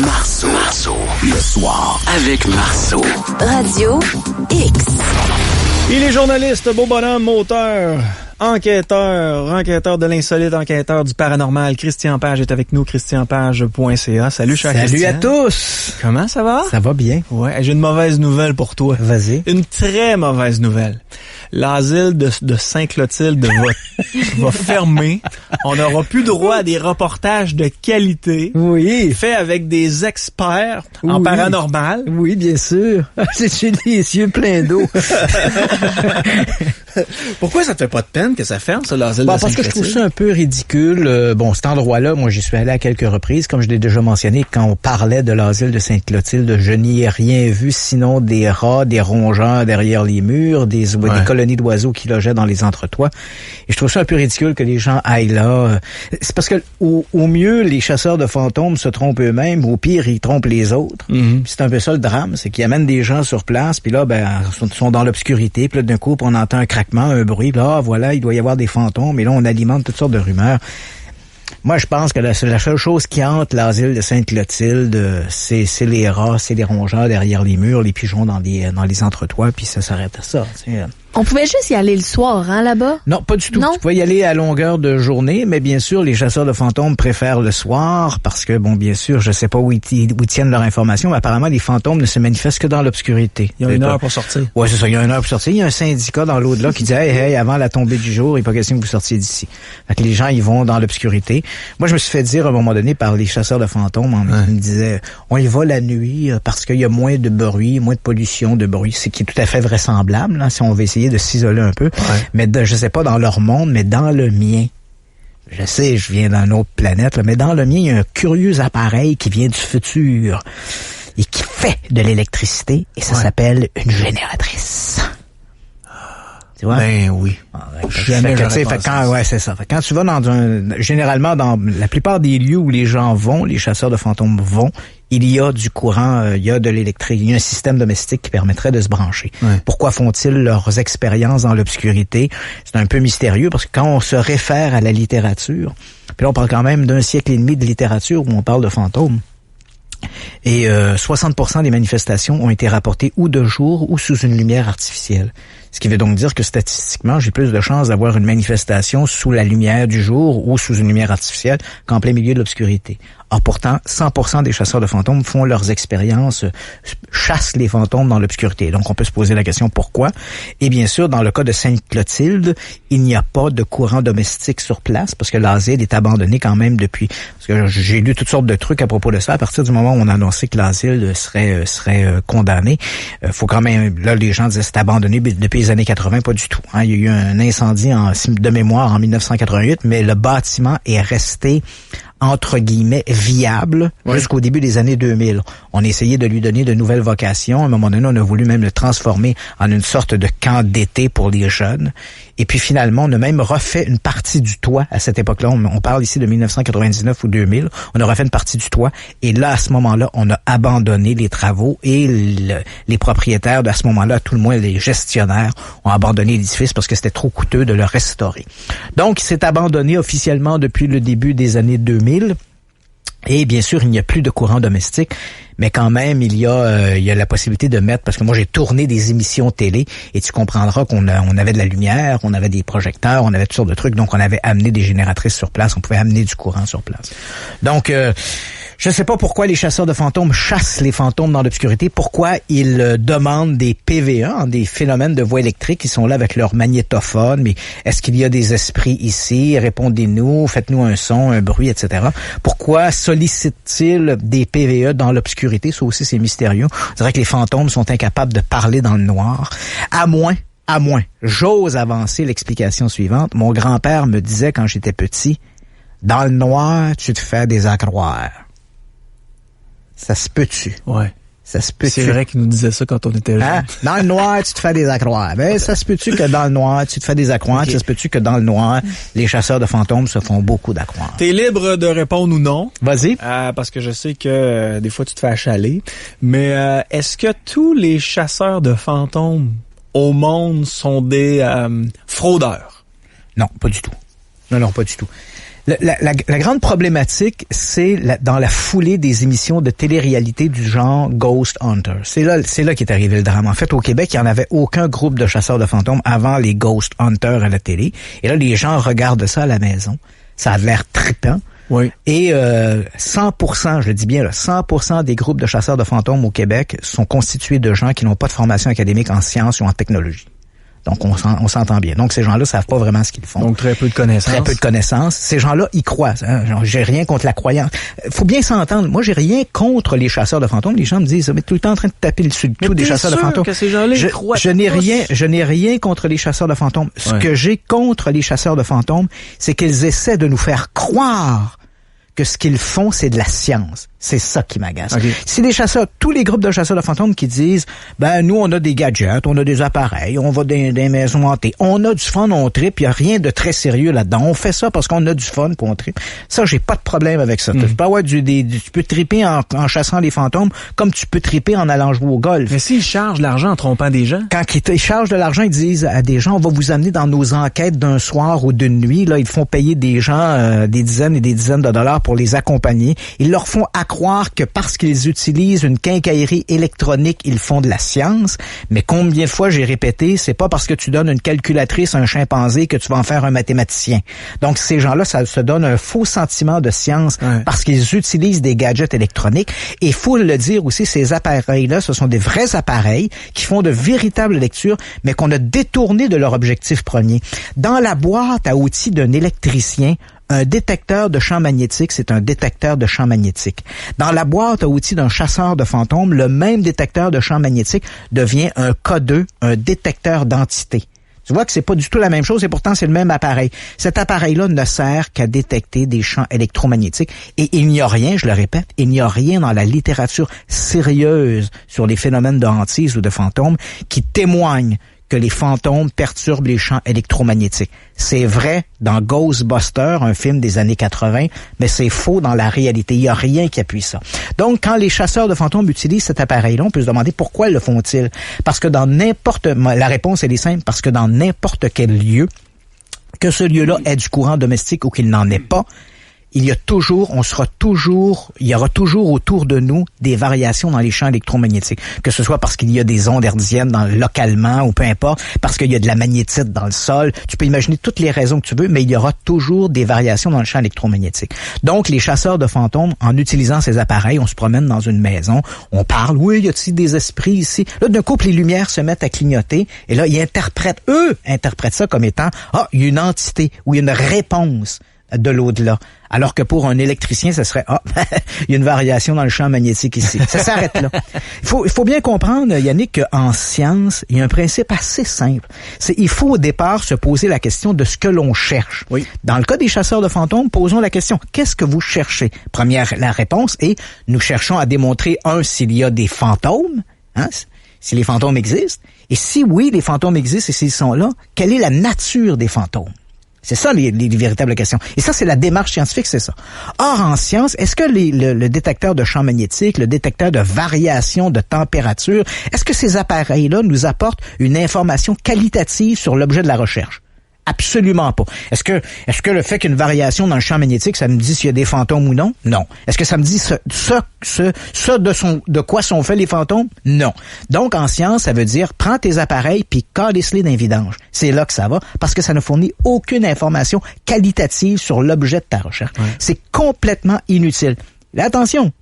Marceau. Le soir avec Marceau. Radio X. Il est journaliste, beau bonhomme, auteur, enquêteur de l'insolite, enquêteur du paranormal. Christian Page est avec nous, christianpage.ca. Salut, cher Christian. Salut à tous. Comment ça va? Ça va bien. Ouais, j'ai une mauvaise nouvelle pour toi. Vas-y. Une très mauvaise nouvelle. L'asile de Sainte-Clotilde va fermer. On n'aura plus droit à des reportages de qualité. Oui. Faits avec des experts en paranormal. Oui, bien sûr. J'ai les yeux pleins d'eau. Pourquoi ça te fait pas de peine que ça ferme, ça, l'asile de Sainte-Clotilde? Parce que je trouve ça un peu ridicule. Cet endroit-là, moi, j'y suis allé à quelques reprises. Comme je l'ai déjà mentionné, quand on parlait de l'asile de Sainte-Clotilde, je n'y ai rien vu sinon des rats, des rongeurs derrière les murs, des colonies d'oiseaux qui logeaient dans les entretoits. Et je trouve ça un peu ridicule que les gens aillent là. C'est parce que au mieux, les chasseurs de fantômes se trompent eux-mêmes. Au pire, ils trompent les autres. Mm-hmm. C'est un peu ça le drame, c'est qu'ils amènent des gens sur place, puis là, ils sont dans l'obscurité, puis là, d'un coup, on entend un craquement, un bruit, là, voilà, il doit y avoir des fantômes, et là, on alimente toutes sortes de rumeurs. Moi, je pense que la seule chose qui hante l'asile de Sainte-Clotilde, c'est les rats, c'est les rongeurs derrière les murs, les pigeons dans les entretoits, puis ça s'arrête à ça. On pouvait juste y aller le soir, là-bas? Non, pas du tout. Non? Tu pouvais y aller à longueur de journée, mais bien sûr, les chasseurs de fantômes préfèrent le soir parce que, bien sûr, je sais pas où ils tiennent leur information, mais apparemment, les fantômes ne se manifestent que dans l'obscurité. Il y a une heure pour sortir. Ouais, c'est ça, il y a une heure pour sortir. Il y a un syndicat dans l'au-delà qui dit, hey, avant la tombée du jour, il n'est pas question que vous sortiez d'ici. Fait que les gens, ils vont dans l'obscurité. Moi, je me suis fait dire à un moment donné par les chasseurs de fantômes, ils me disaient, on y va la nuit parce qu'il y a moins de bruit, moins de pollution de bruit, ce qui est tout à fait vraisemblable, là, si on veut essayer de s'isoler un peu. Ouais. Mais je sais pas dans leur monde, mais dans le mien. Je sais, je viens d'une autre planète, là, mais dans le mien, il y a un curieux appareil qui vient du futur et qui fait de l'électricité et ça s'appelle une génératrice. Tu vois? Ben oui. C'est ça. Quand tu vas généralement dans la plupart des lieux où les gens vont, les chasseurs de fantômes vont, il y a du courant, il y a de l'électricité, il y a un système domestique qui permettrait de se brancher. Ouais. Pourquoi font-ils leurs expériences dans l'obscurité? C'est un peu mystérieux parce que quand on se réfère à la littérature, puis là on parle quand même d'un siècle et demi de littérature où on parle de fantômes. Et 60% des manifestations ont été rapportées ou de jour ou sous une lumière artificielle. Ce qui veut donc dire que statistiquement, j'ai plus de chances d'avoir une manifestation sous la lumière du jour ou sous une lumière artificielle qu'en plein milieu de l'obscurité. Or pourtant, 100% des chasseurs de fantômes font leurs expériences, chassent les fantômes dans l'obscurité. Donc on peut se poser la question pourquoi. Et bien sûr, dans le cas de Sainte-Clotilde, il n'y a pas de courant domestique sur place parce que l'asile est abandonné quand même depuis. Parce que j'ai lu toutes sortes de trucs à propos de ça. À partir du moment où on a annoncé que l'asile serait condamné, faut quand même. Là, les gens disaient c'est abandonné depuis les années 80, pas du tout. Hein. Il y a eu un incendie de mémoire en 1988, mais le bâtiment est resté entre guillemets viable jusqu'au début des années 2000. On a essayé de lui donner de nouvelles vocations. À un moment donné, on a voulu même le transformer en une sorte de camp d'été pour les jeunes. Et puis finalement, on a même refait une partie du toit à cette époque-là. On parle ici de 1999 ou 2000. On a refait une partie du toit. Et là, à ce moment-là, on a abandonné les travaux et les propriétaires, à ce moment-là, à tout le moins les gestionnaires, ont abandonné l'édifice parce que c'était trop coûteux de le restaurer. Donc, il s'est abandonné officiellement depuis le début des années 2000. Et bien sûr, il n'y a plus de courant domestique, mais quand même, il y a la possibilité de mettre, parce que moi j'ai tourné des émissions télé, et tu comprendras on avait de la lumière, on avait des projecteurs, on avait toutes sortes de trucs, donc on avait amené des génératrices sur place, on pouvait amener du courant sur place. Donc, je ne sais pas pourquoi les chasseurs de fantômes chassent les fantômes dans l'obscurité, pourquoi ils demandent des PVA, des phénomènes de voix électriques, ils sont là avec leur magnétophone, mais est-ce qu'il y a des esprits ici? Répondez-nous, faites-nous un son, un bruit, etc. Pourquoi sollicitent-ils des PVA dans l'obscurité? Ça aussi, c'est mystérieux. On dirait que les fantômes sont incapables de parler dans le noir. À moins, j'ose avancer l'explication suivante. Mon grand-père me disait quand j'étais petit, dans le noir, tu te fais des accroires. Ça se peut-tu? Ouais. Ça se peut-tu? C'est vrai qu'il nous disait ça quand on était jeunes. Hein? Dans le noir, tu te fais des accroires. Ben, ça se peut-tu que dans le noir, tu te fais des accroires? Okay. Ça se peut-tu que dans le noir, les chasseurs de fantômes se font beaucoup d'accroires? T'es libre de répondre ou non. Vas-y. Parce que je sais que des fois, tu te fais achaler. Mais est-ce que tous les chasseurs de fantômes au monde sont des fraudeurs? Non, pas du tout. Non, pas du tout. La grande problématique, c'est dans la foulée des émissions de télé-réalité du genre Ghost Hunter. C'est là qu'est arrivé le drame. En fait, au Québec, il n'y en avait aucun groupe de chasseurs de fantômes avant les Ghost Hunters à la télé. Et là, les gens regardent ça à la maison. Ça a l'air trippant. Oui. Et 100%, je le dis bien, là, 100% des groupes de chasseurs de fantômes au Québec sont constitués de gens qui n'ont pas de formation académique en sciences ou en technologie. Donc, on s'entend bien. Donc, ces gens-là savent pas vraiment ce qu'ils font. Donc, très peu de connaissances. Très peu de connaissances. Ces gens-là, ils croient. Hein? Genre, j'ai rien contre la croyance. Faut bien s'entendre. Moi, j'ai rien contre les chasseurs de fantômes. Les gens me disent, mais tout le temps en train de taper sur le cou des chasseurs de fantômes. Que ces gens-là, ils croient je n'ai rien contre les chasseurs de fantômes. Ce que j'ai contre les chasseurs de fantômes, c'est qu'ils essaient de nous faire croire que ce qu'ils font, c'est de la science. C'est ça qui m'agace. Okay. C'est des chasseurs, tous les groupes de chasseurs de fantômes qui disent, nous, on a des gadgets, on a des appareils, on va dans des maisons hantées. On a du fun, on tripe, il n'y a rien de très sérieux là-dedans. On fait ça parce qu'on a du fun, puis on tripe. Ça, j'ai pas de problème avec ça. Tu peux avoir tu peux triper en chassant les fantômes, comme tu peux triper en allant jouer au golf. Mais s'ils chargent l'argent en trompant des gens? Quand ils chargent de l'argent, ils disent à des gens, on va vous amener dans nos enquêtes d'un soir ou d'une nuit. Là, ils font payer des gens des dizaines et des dizaines de dollars pour les accompagner. Ils leur font croire que parce qu'ils utilisent une quincaillerie électronique, ils font de la science. Mais combien de fois j'ai répété, c'est pas parce que tu donnes une calculatrice à un chimpanzé que tu vas en faire un mathématicien. Donc, ces gens-là, ça se donne un faux sentiment de science parce qu'ils utilisent des gadgets électroniques. Et il faut le dire aussi, ces appareils-là, ce sont des vrais appareils qui font de véritables lectures, mais qu'on a détourné de leur objectif premier. Dans la boîte à outils d'un électricien, un détecteur de champ magnétique, c'est un détecteur de champ magnétique. Dans la boîte à outils d'un chasseur de fantômes, le même détecteur de champ magnétique devient un K2, un détecteur d'entité. Tu vois que c'est pas du tout la même chose et pourtant c'est le même appareil. Cet appareil-là ne sert qu'à détecter des champs électromagnétiques et il n'y a rien, je le répète, il n'y a rien dans la littérature sérieuse sur les phénomènes de hantise ou de fantômes qui témoigne que les fantômes perturbent les champs électromagnétiques. C'est vrai dans Ghostbusters, un film des années 80, mais c'est faux dans la réalité. Il n'y a rien qui appuie ça. Donc, quand les chasseurs de fantômes utilisent cet appareil-là, on peut se demander pourquoi le font-ils? Parce que la réponse, elle est simple, parce que dans n'importe quel lieu, que ce lieu-là ait du courant domestique ou qu'il n'en ait pas, il y aura toujours autour de nous des variations dans les champs électromagnétiques. Que ce soit parce qu'il y a des ondes hertziennes localement ou peu importe, parce qu'il y a de la magnétite dans le sol. Tu peux imaginer toutes les raisons que tu veux, mais il y aura toujours des variations dans le champ électromagnétique. Donc, les chasseurs de fantômes, en utilisant ces appareils, on se promène dans une maison, on parle, oui, y a-t-il des esprits ici? Là, d'un coup, les lumières se mettent à clignoter et là, eux interprètent ça comme étant, il y a une entité ou une réponse de l'au-delà. Alors que pour un électricien, ce serait, il y a une variation dans le champ magnétique ici. Ça s'arrête là. Il faut bien comprendre, Yannick, qu'en science, il y a un principe assez simple. Il faut au départ se poser la question de ce que l'on cherche. Oui. Dans le cas des chasseurs de fantômes, posons la question, qu'est-ce que vous cherchez? La réponse est, nous cherchons à démontrer, s'il y a des fantômes, si les fantômes existent, et si oui, les fantômes existent et s'ils sont là, quelle est la nature des fantômes? C'est ça les véritables questions. Et ça, c'est la démarche scientifique, c'est ça. Or, en science, est-ce que le détecteur de champ magnétique, le détecteur de variation de température, est-ce que ces appareils-là nous apportent une information qualitative sur l'objet de la recherche? Absolument pas. Est-ce que le fait qu'il y ait une variation dans le champ magnétique, ça me dit s'il y a des fantômes ou non? Non. Est-ce que ça me dit de quoi sont faits les fantômes? Non. Donc, en science, ça veut dire, prends tes appareils puis calisse-les d'un vidange. C'est là que ça va, parce que ça ne fournit aucune information qualitative sur l'objet de ta recherche. Ouais. C'est complètement inutile. Mais attention!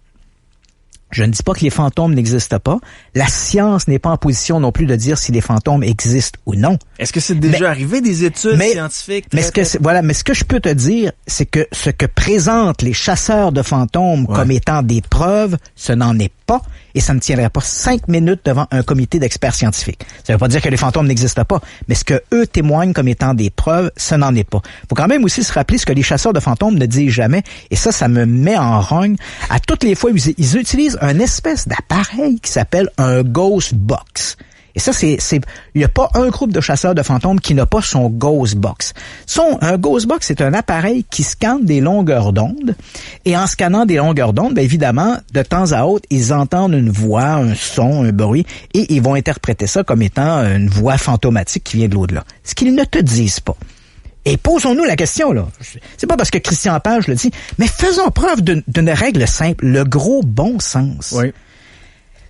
Je ne dis pas que les fantômes n'existent pas. La science n'est pas en position non plus de dire si les fantômes existent ou non. Est-ce que c'est déjà arrivé des études scientifiques? Mais ce que je peux te dire, c'est que ce que présentent les chasseurs de fantômes comme étant des preuves, ce n'en est pas. Et ça ne tiendrait pas 5 minutes devant un comité d'experts scientifiques. Ça ne veut pas dire que les fantômes n'existent pas, mais ce que eux témoignent comme étant des preuves, ce n'en est pas. Faut quand même aussi se rappeler ce que les chasseurs de fantômes ne disent jamais, et ça me met en rogne. À toutes les fois, ils utilisent un espèce d'appareil qui s'appelle un ghost box. Et ça, il n'y a pas un groupe de chasseurs de fantômes qui n'a pas son ghost box. Un ghost box, c'est un appareil qui scanne des longueurs d'onde. Et en scannant des longueurs d'onde, évidemment, de temps à autre, ils entendent une voix, un son, un bruit, et ils vont interpréter ça comme étant une voix fantomatique qui vient de l'au-delà. Ce qu'ils ne te disent pas, Et posons-nous la question, là. C'est pas parce que Christian Page le dit, mais faisons preuve d'une règle simple, le gros bon sens. Oui.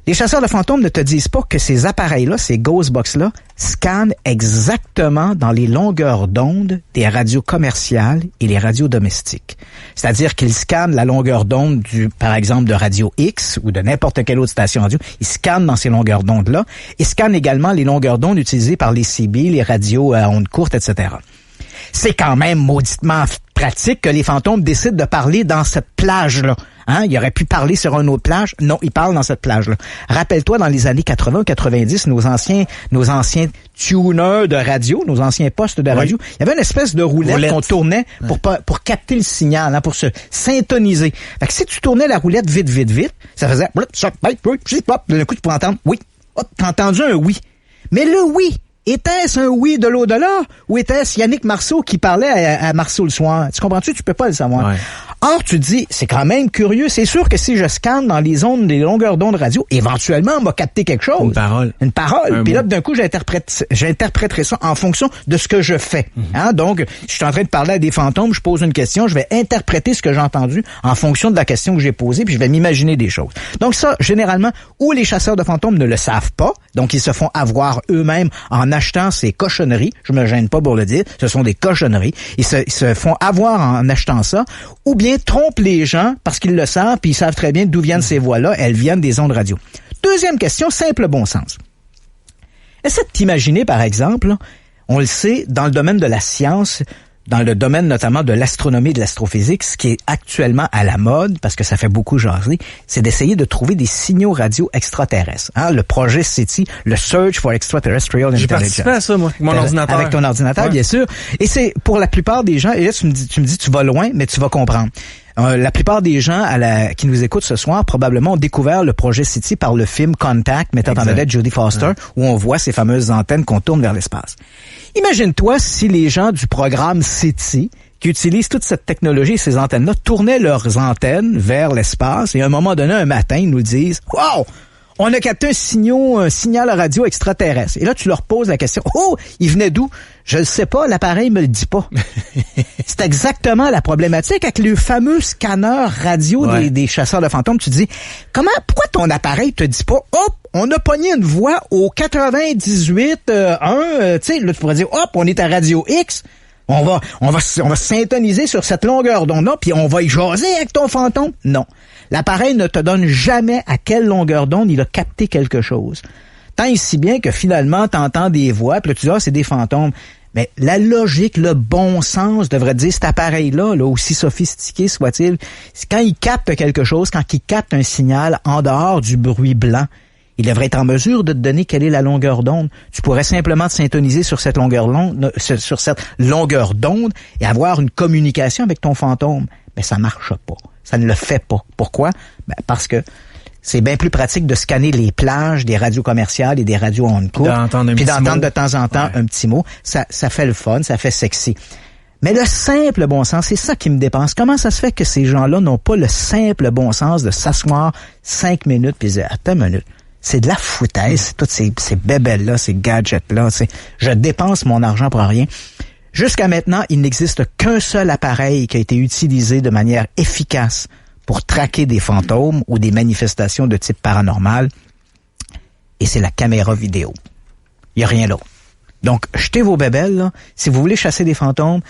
Les chasseurs de fantômes ne te disent pas que ces appareils-là, ces Ghostbox-là, scannent exactement dans les longueurs d'onde des radios commerciales et les radios domestiques. C'est-à-dire qu'ils scannent la longueur d'onde par exemple, de Radio X ou de n'importe quelle autre station radio. Ils scannent dans ces longueurs d'onde-là. Ils scannent également les longueurs d'onde utilisées par les CB, les radios à ondes courtes, etc. C'est quand même mauditement pratique que les fantômes décident de parler dans cette plage-là. Hein? Ils auraient pu parler sur une autre plage. Non, ils parlent dans cette plage-là. Rappelle-toi, dans les années 80-90, nos anciens tuners de radio, nos anciens postes de radio, il y avait une espèce de roulette qu'on tournait pour capter le signal, hein, pour se syntoniser. Fait que si tu tournais la roulette vite, ça faisait... D'un coup, tu pourrais entendre oui. Hop, t'as entendu un oui. Mais le oui, était-ce un oui de l'au-delà ou était-ce Yannick Marceau qui parlait à Marceau le soir? Tu comprends-tu? Tu peux pas le savoir. Ouais. Or, tu dis, c'est quand même curieux. C'est sûr que si je scanne dans les longueurs d'onde radio, éventuellement, on va capter quelque chose. Une parole. Puis là, d'un coup, j'interpréterai ça en fonction de ce que je fais. Hein? Donc, je suis en train de parler à des fantômes, je pose une question, je vais interpréter ce que j'ai entendu en fonction de la question que j'ai posée, puis je vais m'imaginer des choses. Donc ça, généralement, ou les chasseurs de fantômes ne le savent pas, donc ils se font avoir eux-mêmes en achetant ces cochonneries. Je me gêne pas pour le dire. Ce sont des cochonneries. Ils se font avoir en achetant ça, ou bien trompent les gens parce qu'ils le savent, puis ils savent très bien d'où viennent ces voix-là. Elles viennent des ondes radio. Deuxième question, simple bon sens. Essaie de t'imaginer, par exemple, là, on le sait, dans le domaine de la science, dans le domaine notamment de l'astronomie et de l'astrophysique, ce qui est actuellement à la mode, parce que ça fait beaucoup jaser, c'est d'essayer de trouver des signaux radio extraterrestres. Hein? Le projet SETI, le Search for Extraterrestrial Intelligence. J'ai participé à ça, moi, avec mon ordinateur. Avec ton ordinateur, bien sûr. Et c'est pour la plupart des gens, et là tu me dis, tu vas loin, mais tu vas comprendre. La plupart des gens qui nous écoutent ce soir probablement ont découvert le projet SETI par le film Contact, mettant en vedette Jodie Foster, où on voit ces fameuses antennes qu'on tourne vers l'espace. Imagine-toi si les gens du programme SETI, qui utilisent toute cette technologie et ces antennes-là, tournaient leurs antennes vers l'espace et à un moment donné, un matin, ils nous disent « Wow! On a capté un signal radio extraterrestre. » Et là, tu leur poses la question. Oh, il venait d'où? Je le sais pas, l'appareil me le dit pas. C'est exactement la problématique avec le fameux scanner radio des chasseurs de fantômes. Tu te dis, pourquoi ton appareil te dit pas, hop, on a pogné une voix au 98.1, tu sais, là, tu pourrais dire, hop, on est à Radio X. On va syntoniser sur cette longueur d'onde-là, puis on va y jaser avec ton fantôme. Non. L'appareil ne te donne jamais à quelle longueur d'onde il a capté quelque chose. Tant et si bien que finalement, t'entends des voix, puis là, tu dis, c'est des fantômes. Mais la logique, le bon sens devrait dire, cet appareil-là, là, aussi sophistiqué soit-il, quand il capte quelque chose, quand il capte un signal en dehors du bruit blanc, il devrait être en mesure de te donner quelle est la longueur d'onde. Tu pourrais simplement te syntoniser sur cette longueur d'onde et avoir une communication avec ton fantôme. Mais ça marche pas. Ça ne le fait pas. Pourquoi? Parce que c'est bien plus pratique de scanner les plages des radios commerciales et des radios ondes courtes, puis d'entendre de temps en temps un petit mot. Ça fait le fun, ça fait sexy. Mais le simple bon sens, c'est ça qui me dépense. Comment ça se fait que ces gens-là n'ont pas le simple bon sens de s'asseoir 5 minutes puis dire, attends une minute. C'est de la foutaise, c'est toutes ces bébelles-là, ces gadgets-là. Je dépense mon argent pour rien. Jusqu'à maintenant, il n'existe qu'un seul appareil qui a été utilisé de manière efficace pour traquer des fantômes ou des manifestations de type paranormal, et c'est la caméra vidéo. Il n'y a rien d'autre. Donc, jetez vos bébelles, là. Si vous voulez chasser des fantômes,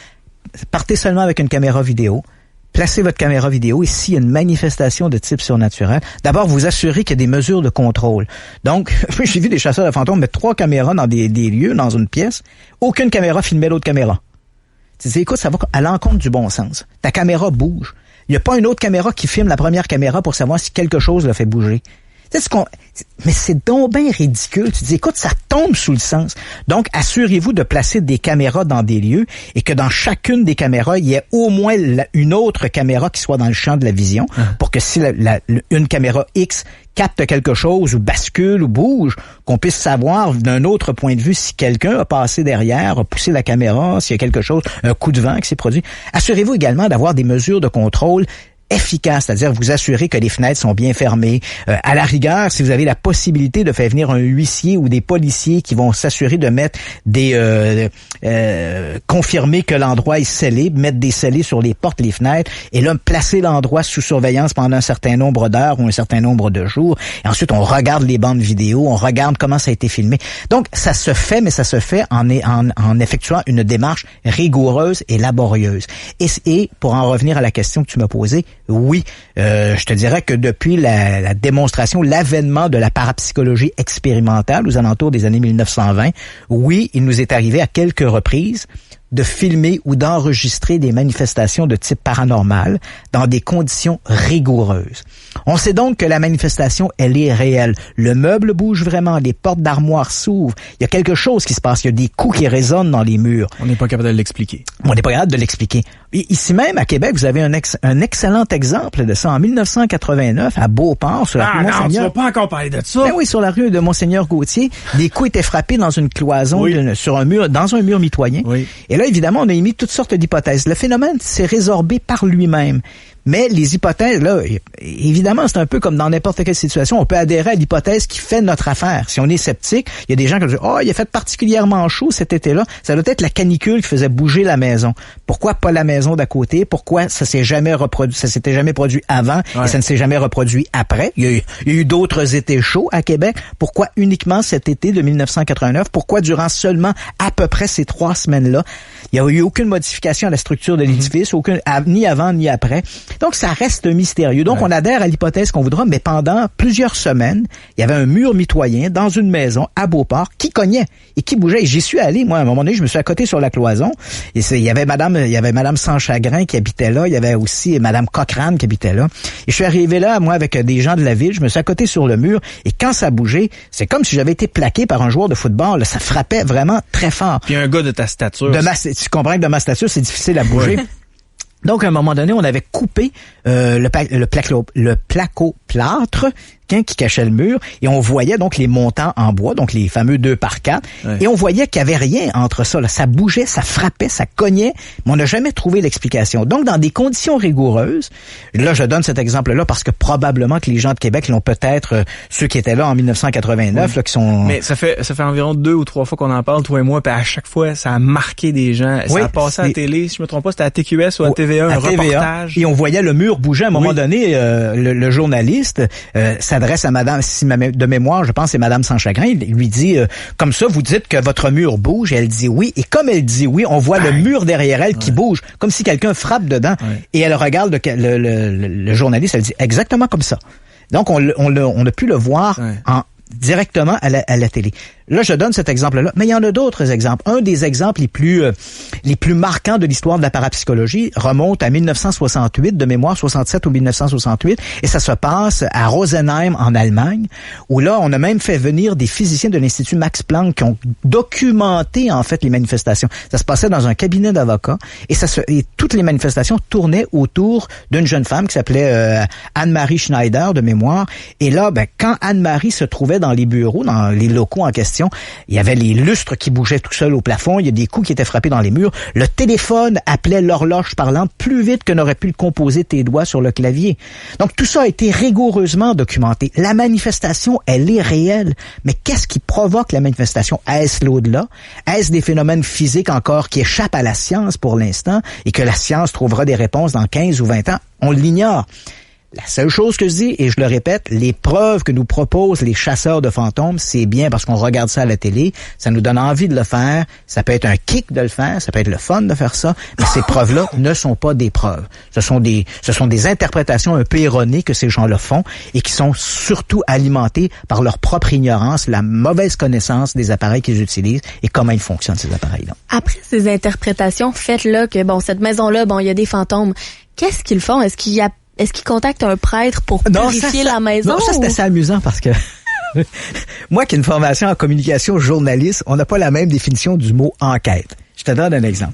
partez seulement avec une caméra vidéo. Placez votre caméra vidéo et s'il y a une manifestation de type surnaturel, d'abord vous assurez qu'il y a des mesures de contrôle. Donc, j'ai vu des chasseurs de fantômes mettre 3 caméras dans des lieux, dans une pièce. Aucune caméra filmait l'autre caméra. Tu dis, écoute, ça va à l'encontre du bon sens. Ta caméra bouge. Il n'y a pas une autre caméra qui filme la première caméra pour savoir si quelque chose l'a fait bouger. Mais c'est donc bien ridicule. Tu dis, écoute, ça tombe sous le sens. Donc, assurez-vous de placer des caméras dans des lieux et que dans chacune des caméras, il y ait au moins une autre caméra qui soit dans le champ de la vision pour que si une caméra X capte quelque chose ou bascule ou bouge, qu'on puisse savoir d'un autre point de vue si quelqu'un a passé derrière, a poussé la caméra, s'il y a quelque chose, un coup de vent qui s'est produit. Assurez-vous également d'avoir des mesures de contrôle efficace, c'est-à-dire vous assurer que les fenêtres sont bien fermées. À la rigueur, si vous avez la possibilité de faire venir un huissier ou des policiers qui vont s'assurer de mettre des confirmer que l'endroit est scellé, mettre des scellés sur les portes, les fenêtres, et là placer l'endroit sous surveillance pendant un certain nombre d'heures ou un certain nombre de jours. Et ensuite, on regarde les bandes vidéo, on regarde comment ça a été filmé. Donc, ça se fait, mais ça se fait en effectuant une démarche rigoureuse et laborieuse. Et pour en revenir à la question que tu m'as posée, oui, je te dirais que depuis la démonstration, l'avènement de la parapsychologie expérimentale aux alentours des années 1920, oui, il nous est arrivé à quelques reprises de filmer ou d'enregistrer des manifestations de type paranormal dans des conditions rigoureuses. On sait donc que la manifestation, elle est réelle. Le meuble bouge vraiment, les portes d'armoire s'ouvrent. Il y a quelque chose qui se passe, il y a des coups qui résonnent dans les murs. On n'est pas capable de l'expliquer. On n'est pas capable de l'expliquer. Ici même, à Québec, vous avez un excellent exemple de ça. En 1989, à Beauport, sur la rue Monseigneur... non, tu vas pas encore parler de ça. Ben oui, sur la rue de Monseigneur-Gauthier, des coups étaient frappés dans une cloison, sur un mur, dans un mur mitoyen. Oui. Et là, évidemment, on a émis toutes sortes d'hypothèses. Le phénomène s'est résorbé par lui-même. Mais les hypothèses, là, évidemment, c'est un peu comme dans n'importe quelle situation. On peut adhérer à l'hypothèse qui fait notre affaire. Si on est sceptique, il y a des gens qui disent « Oh, il a fait particulièrement chaud cet été-là. Ça doit être la canicule qui faisait bouger la maison. Pourquoi pas la maison d'à côté? Pourquoi ça s'était jamais produit avant et ça ne s'est jamais reproduit après? Il y a eu d'autres étés chauds à Québec. Pourquoi uniquement cet été de 1989? Pourquoi durant seulement à peu près ces 3 semaines-là? Il n'y a eu aucune modification à la structure de l'édifice, ni avant ni après. Donc, ça reste mystérieux. Donc, on adhère à l'hypothèse qu'on voudra, mais pendant plusieurs semaines, il y avait un mur mitoyen dans une maison à Beauport qui cognait et qui bougeait. Et j'y suis allé, moi, à un moment donné, je me suis accoté sur la cloison. Et il y avait Madame Sans Chagrin qui habitait là. Il y avait aussi Madame Cochrane qui habitait là. Et je suis arrivé là, moi, avec des gens de la ville. Je me suis accoté sur le mur. Et quand ça bougeait, c'est comme si j'avais été plaqué par un joueur de football. Là, ça frappait vraiment très fort. Puis un gars de ta stature. Tu comprends que de ma stature, c'est difficile à bouger. Ouais. Donc, à un moment donné, on avait coupé le placoplâtre qui cachait le mur, et on voyait donc les montants en bois, donc les fameux 2x4, et on voyait qu'il n'y avait rien entre ça. Là. Ça bougeait, ça frappait, ça cognait, mais on n'a jamais trouvé l'explication. Donc, dans des conditions rigoureuses, là, je donne cet exemple-là parce que probablement que les gens de Québec l'ont peut-être, ceux qui étaient là en 1989, là, qui sont... Mais ça fait environ 2 ou 3 fois qu'on en parle, toi et moi, puis à chaque fois, ça a marqué des gens. Ça a passé à la télé, si je me trompe pas, c'était à TQS ou à TVA, un reportage. Et on voyait le mur bouger à un moment donné. Le journaliste s'adresse à madame, de mémoire, je pense c'est Madame Sans Chagrin, il lui dit, comme ça, vous dites que votre mur bouge, et elle dit oui, et comme elle dit oui, on voit le mur derrière elle qui bouge, comme si quelqu'un frappe dedans, et elle regarde le journaliste, elle dit exactement comme ça. Donc, on a pu le voir directement à la télé. Là, je donne cet exemple-là, mais il y en a d'autres exemples. Un des exemples les plus marquants de l'histoire de la parapsychologie remonte à 1968, de mémoire 67 ou 1968, et ça se passe à Rosenheim, en Allemagne, où là, on a même fait venir des physiciens de l'Institut Max Planck qui ont documenté, en fait, les manifestations. Ça se passait dans un cabinet d'avocats, et toutes les manifestations tournaient autour d'une jeune femme qui s'appelait Anne-Marie Schneider, de mémoire, et là, quand Anne-Marie se trouvait dans les bureaux, dans les locaux en question, il y avait les lustres qui bougeaient tout seuls au plafond, il y a des coups qui étaient frappés dans les murs, le téléphone appelait l'horloge parlante plus vite que n'aurait pu le composer tes doigts sur le clavier. Donc tout ça a été rigoureusement documenté. La manifestation, elle est réelle, mais qu'est-ce qui provoque la manifestation? Est-ce l'au-delà? Est-ce des phénomènes physiques encore qui échappent à la science pour l'instant et que la science trouvera des réponses dans 15 ou 20 ans? On l'ignore. La seule chose que je dis, et je le répète, les preuves que nous proposent les chasseurs de fantômes, c'est bien parce qu'on regarde ça à la télé, ça nous donne envie de le faire, ça peut être un kick de le faire, ça peut être le fun de faire ça, mais ces preuves-là ne sont pas des preuves. Ce sont des interprétations un peu erronées que ces gens-là font et qui sont surtout alimentées par leur propre ignorance, la mauvaise connaissance des appareils qu'ils utilisent et comment ils fonctionnent, ces appareils-là. Après ces interprétations faites-là que, cette maison-là, il y a des fantômes, qu'est-ce qu'ils font? Est-ce qu'ils contactent un prêtre pour purifier la maison? Non, ça, c'est assez amusant parce que moi qui ai une formation en communication journaliste, on n'a pas la même définition du mot enquête. Je te donne un exemple.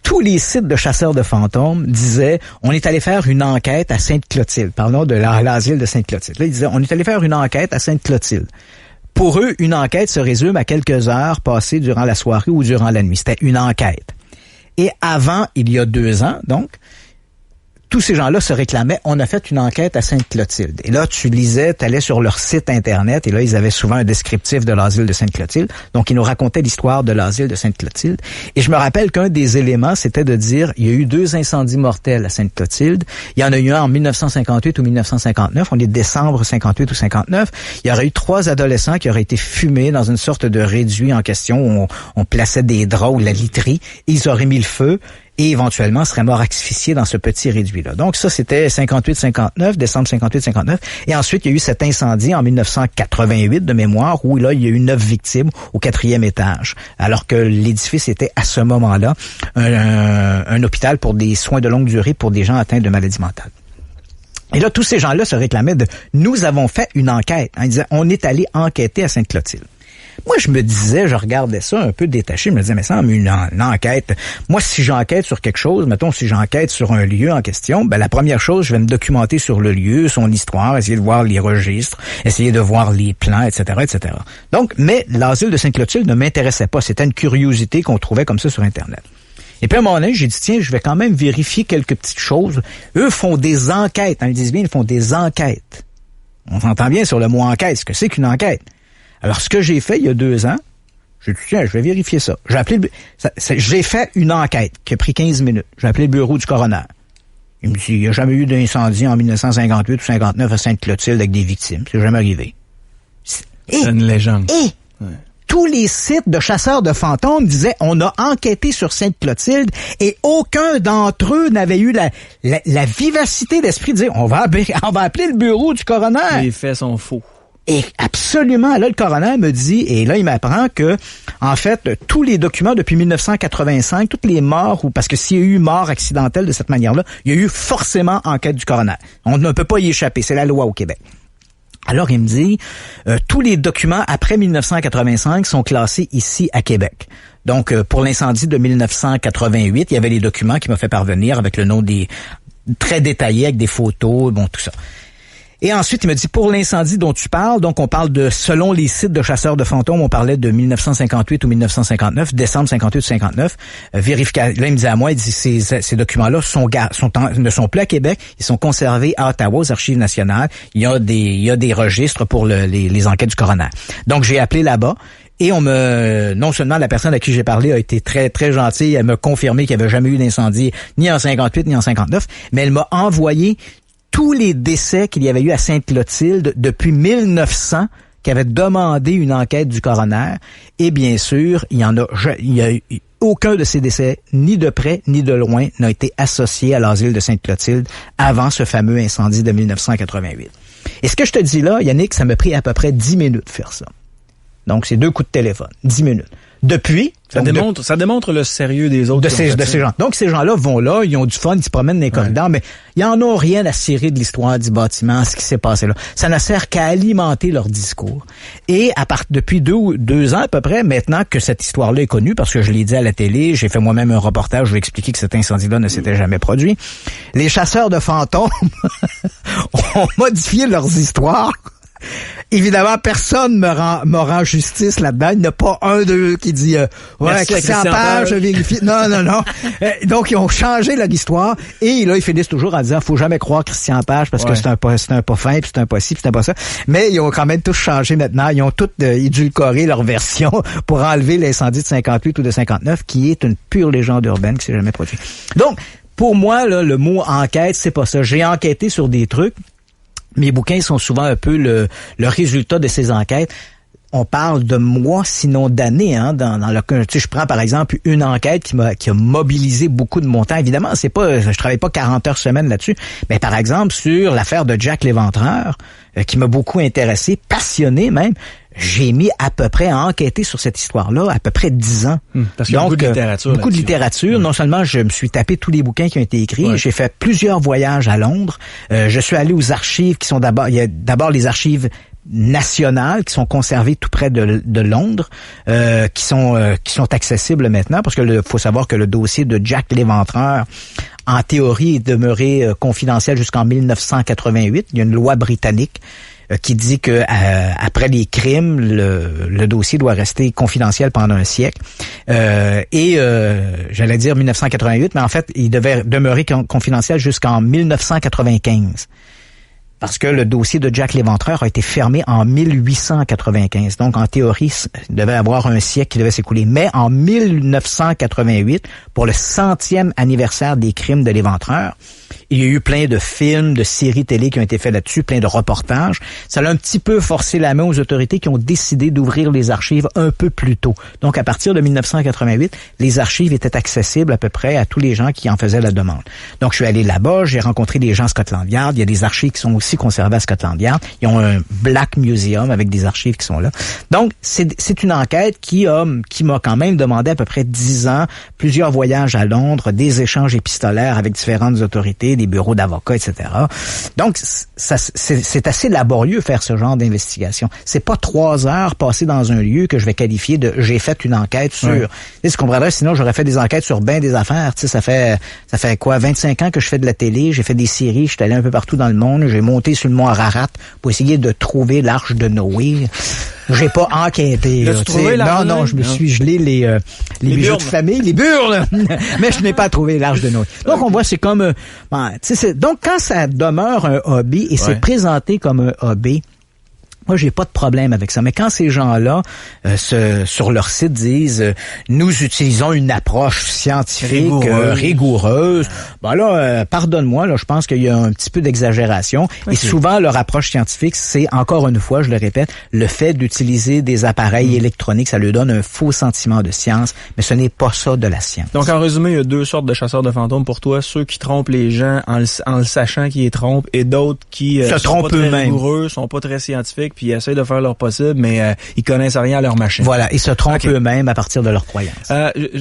Tous les sites de chasseurs de fantômes disaient, on est allé faire une enquête à Sainte-Clotilde. Parlons de l'asile de Sainte-Clotilde. Là, ils disaient, on est allé faire une enquête à Sainte-Clotilde. Pour eux, une enquête se résume à quelques heures passées durant la soirée ou durant la nuit. C'était une enquête. Et avant, il y a 2 ans, donc, tous ces gens-là se réclamaient, on a fait une enquête à Sainte-Clotilde. Et là, tu allais sur leur site Internet, et là, ils avaient souvent un descriptif de l'asile de Sainte-Clotilde. Donc, ils nous racontaient l'histoire de l'asile de Sainte-Clotilde. Et je me rappelle qu'un des éléments, c'était de dire, il y a eu 2 incendies mortels à Sainte-Clotilde. Il y en a eu un en 1958 ou 1959. On est décembre 58 ou 59. Il y aurait eu 3 adolescents qui auraient été fumés dans une sorte de réduit en question où on plaçait des draps ou la literie. Et ils auraient mis le feu. Et éventuellement seraient morts asphyxiés dans ce petit réduit-là. Donc ça, c'était 58-59, décembre 58-59. Et ensuite, il y a eu cet incendie en 1988 de mémoire, où là, il y a eu 9 victimes au 4e étage. Alors que l'édifice était à ce moment-là un hôpital pour des soins de longue durée pour des gens atteints de maladies mentales. Et là, tous ces gens-là se réclamaient de « nous avons fait une enquête ». Ils disaient « on est allé enquêter à Sainte-Clotilde ». Moi, je me disais, je regardais ça un peu détaché, je me disais, mais ça, une enquête. Moi, si j'enquête sur quelque chose, mettons, si j'enquête sur un lieu en question, ben la première chose, je vais me documenter sur le lieu, son histoire, essayer de voir les registres, essayer de voir les plans, etc., etc. Donc, mais l'asile de Sainte-Clotilde ne m'intéressait pas. C'était une curiosité qu'on trouvait comme ça sur Internet. Et puis à un moment donné, j'ai dit, tiens, je vais quand même vérifier quelques petites choses. Eux font des enquêtes. Ils disent bien, ils font des enquêtes. On s'entend bien sur le mot enquête. Ce que c'est qu'une enquête? Alors, ce que j'ai fait il y a 2 ans, j'ai dit, tiens, je vais vérifier ça. J'ai fait une enquête qui a pris 15 minutes. J'ai appelé le bureau du coroner. Il me dit, il n'y a jamais eu d'incendie en 1958 ou 59 à Sainte-Clotilde avec des victimes. C'est jamais arrivé. C'est une légende. Et tous les sites de chasseurs de fantômes disaient, on a enquêté sur Sainte-Clotilde et aucun d'entre eux n'avait eu la vivacité d'esprit de dire, on va appeler le bureau du coroner. Les faits sont faux. Et absolument, là, le coroner me dit, et là, il m'apprend que, en fait, tous les documents depuis 1985, toutes les morts, ou parce que s'il y a eu mort accidentelle de cette manière-là, il y a eu forcément enquête du coroner. On ne peut pas y échapper, c'est la loi au Québec. Alors, il me dit, tous les documents après 1985 sont classés ici à Québec. Donc, pour l'incendie de 1988, il y avait les documents qui m'ont fait parvenir avec le nom des très détaillés, avec des photos, bon, tout ça. Et ensuite, il me dit, pour l'incendie dont tu parles, donc on parle de, selon les sites de chasseurs de fantômes, on parlait de 1958 ou 1959, décembre 58-59, vérification. Là, il me dit à moi, il dit, ces documents-là ne sont plus à Québec, ils sont conservés à Ottawa, aux Archives nationales. Il y a des registres pour les enquêtes du coroner. Donc, j'ai appelé là-bas. Et non seulement la personne à qui j'ai parlé a été très, très gentille, elle m'a confirmé qu'il n'y avait jamais eu d'incendie, ni en 58, ni en 59, mais elle m'a envoyé tous les décès qu'il y avait eu à Sainte-Clotilde depuis 1900 qui avaient demandé une enquête du coroner. Et bien sûr, il y a eu aucun de ces décès, ni de près ni de loin, n'a été associé à l'asile de Sainte-Clotilde avant ce fameux incendie de 1988. Et ce que je te dis là, Yannick, ça m'a pris à peu près 10 minutes de faire ça. Donc, c'est 2 coups de téléphone, 10 minutes. Depuis... Ça démontre le sérieux des autres. De ces gens. Donc, ces gens-là vont là, ils ont du fun, ils se promènent dans les corridors, mais ils en ont rien à cirer de l'histoire du bâtiment, ce qui s'est passé là. Ça ne sert qu'à alimenter leur discours. Et depuis 2 ans à peu près, maintenant que cette histoire-là est connue, parce que je l'ai dit à la télé, j'ai fait moi-même un reportage où j'ai expliqué que cet incendie-là ne s'était jamais produit, les chasseurs de fantômes ont modifié leurs histoires. Évidemment, personne me rend justice là-dedans. Il n'y en a pas un d'eux qui dit Christian Page, je vérifie. Non. Donc, ils ont changé l'histoire. Et là, ils finissent toujours en disant faut jamais croire Christian Page parce que c'est un pas fin, puis c'est un pas ci, puis c'est un pas ça. Mais ils ont quand même tous changé maintenant. Ils ont tous édulcoré leur version pour enlever l'incendie de 58 ou de 59, qui est une pure légende urbaine qui s'est jamais produite. Donc, pour moi, là, le mot enquête, c'est pas ça. J'ai enquêté sur des trucs. Mes bouquins sont souvent un peu le résultat de ces enquêtes. On parle de mois, sinon d'années, hein, je prends par exemple une enquête qui a mobilisé beaucoup de mon temps. Évidemment, je travaille pas 40 heures semaine là-dessus, mais par exemple sur l'affaire de Jack l'Éventreur, qui m'a beaucoup intéressé, passionné même. J'ai mis à peu près à enquêter sur cette histoire-là à peu près 10 ans. Parce qu'il y a beaucoup de littérature. Beaucoup de littérature. Non seulement je me suis tapé tous les bouquins qui ont été écrits, j'ai fait plusieurs voyages à Londres. Je suis allé aux archives qui sont il y a d'abord les archives nationales qui sont conservées tout près de Londres, qui sont accessibles maintenant, parce que faut savoir que le dossier de Jack l'Éventreur, en théorie, est demeuré confidentiel jusqu'en 1988. Il y a une loi britannique qui dit que après les crimes, le dossier doit rester confidentiel pendant un siècle. J'allais dire 1988, mais en fait, il devait demeurer confidentiel jusqu'en 1995. Parce que le dossier de Jack l'Éventreur a été fermé en 1895. Donc, en théorie, il devait avoir un siècle qui devait s'écouler. Mais en 1988, pour le 100e anniversaire des crimes de l'Éventreur, il y a eu plein de films, de séries télé qui ont été faits là-dessus, plein de reportages. Ça a un petit peu forcé la main aux autorités qui ont décidé d'ouvrir les archives un peu plus tôt. Donc, à partir de 1988, les archives étaient accessibles à peu près à tous les gens qui en faisaient la demande. Donc, je suis allé là-bas, j'ai rencontré des gens à Scotland Yard. Il y a des archives qui sont aussi conservées à Scotland Yard. Ils ont un Black Museum avec des archives qui sont là. Donc, c'est une enquête qui m'a quand même demandé à peu près 10 ans, plusieurs voyages à Londres, des échanges épistolaires avec différentes autorités, des bureaux d'avocats, etc. Donc, c'est assez laborieux faire ce genre d'investigation. C'est pas 3 heures passées dans un lieu que je vais qualifier de j'ai fait une enquête sur. Ouais. Tu comprendrais, sinon j'aurais fait des enquêtes sur bien des affaires. Tu sais, ça fait quoi, 25 ans que je fais de la télé, j'ai fait des séries, je suis allé un peu partout dans le monde, j'ai monté sur le mont Ararat pour essayer de trouver l'arche de Noé. J'ai pas enquêté. Non, je me suis gelé les bijoux de famille, les burles, mais je n'ai pas trouvé l'arche de Noé. Donc on voit, c'est comme, donc quand ça demeure un hobby et c'est présenté comme un hobby, moi, j'ai pas de problème avec ça. Mais quand ces gens-là, sur leur site, disent nous utilisons une approche scientifique rigoureuse, ben là, pardonne-moi, là, je pense qu'il y a un petit peu d'exagération. Okay. Et souvent, leur approche scientifique, c'est, encore une fois, je le répète, le fait d'utiliser des appareils électroniques, ça leur donne un faux sentiment de science, mais ce n'est pas ça de la science. Donc, en résumé, il y a 2 sortes de chasseurs de fantômes pour toi. Ceux qui trompent les gens en le sachant qu'ils les trompent, et d'autres qui sont pas très rigoureux, sont pas très scientifiques, puis ils essayent de faire leur possible, mais ils connaissent rien à leur machine. Voilà, ils se trompent eux-mêmes à partir de leurs croyances.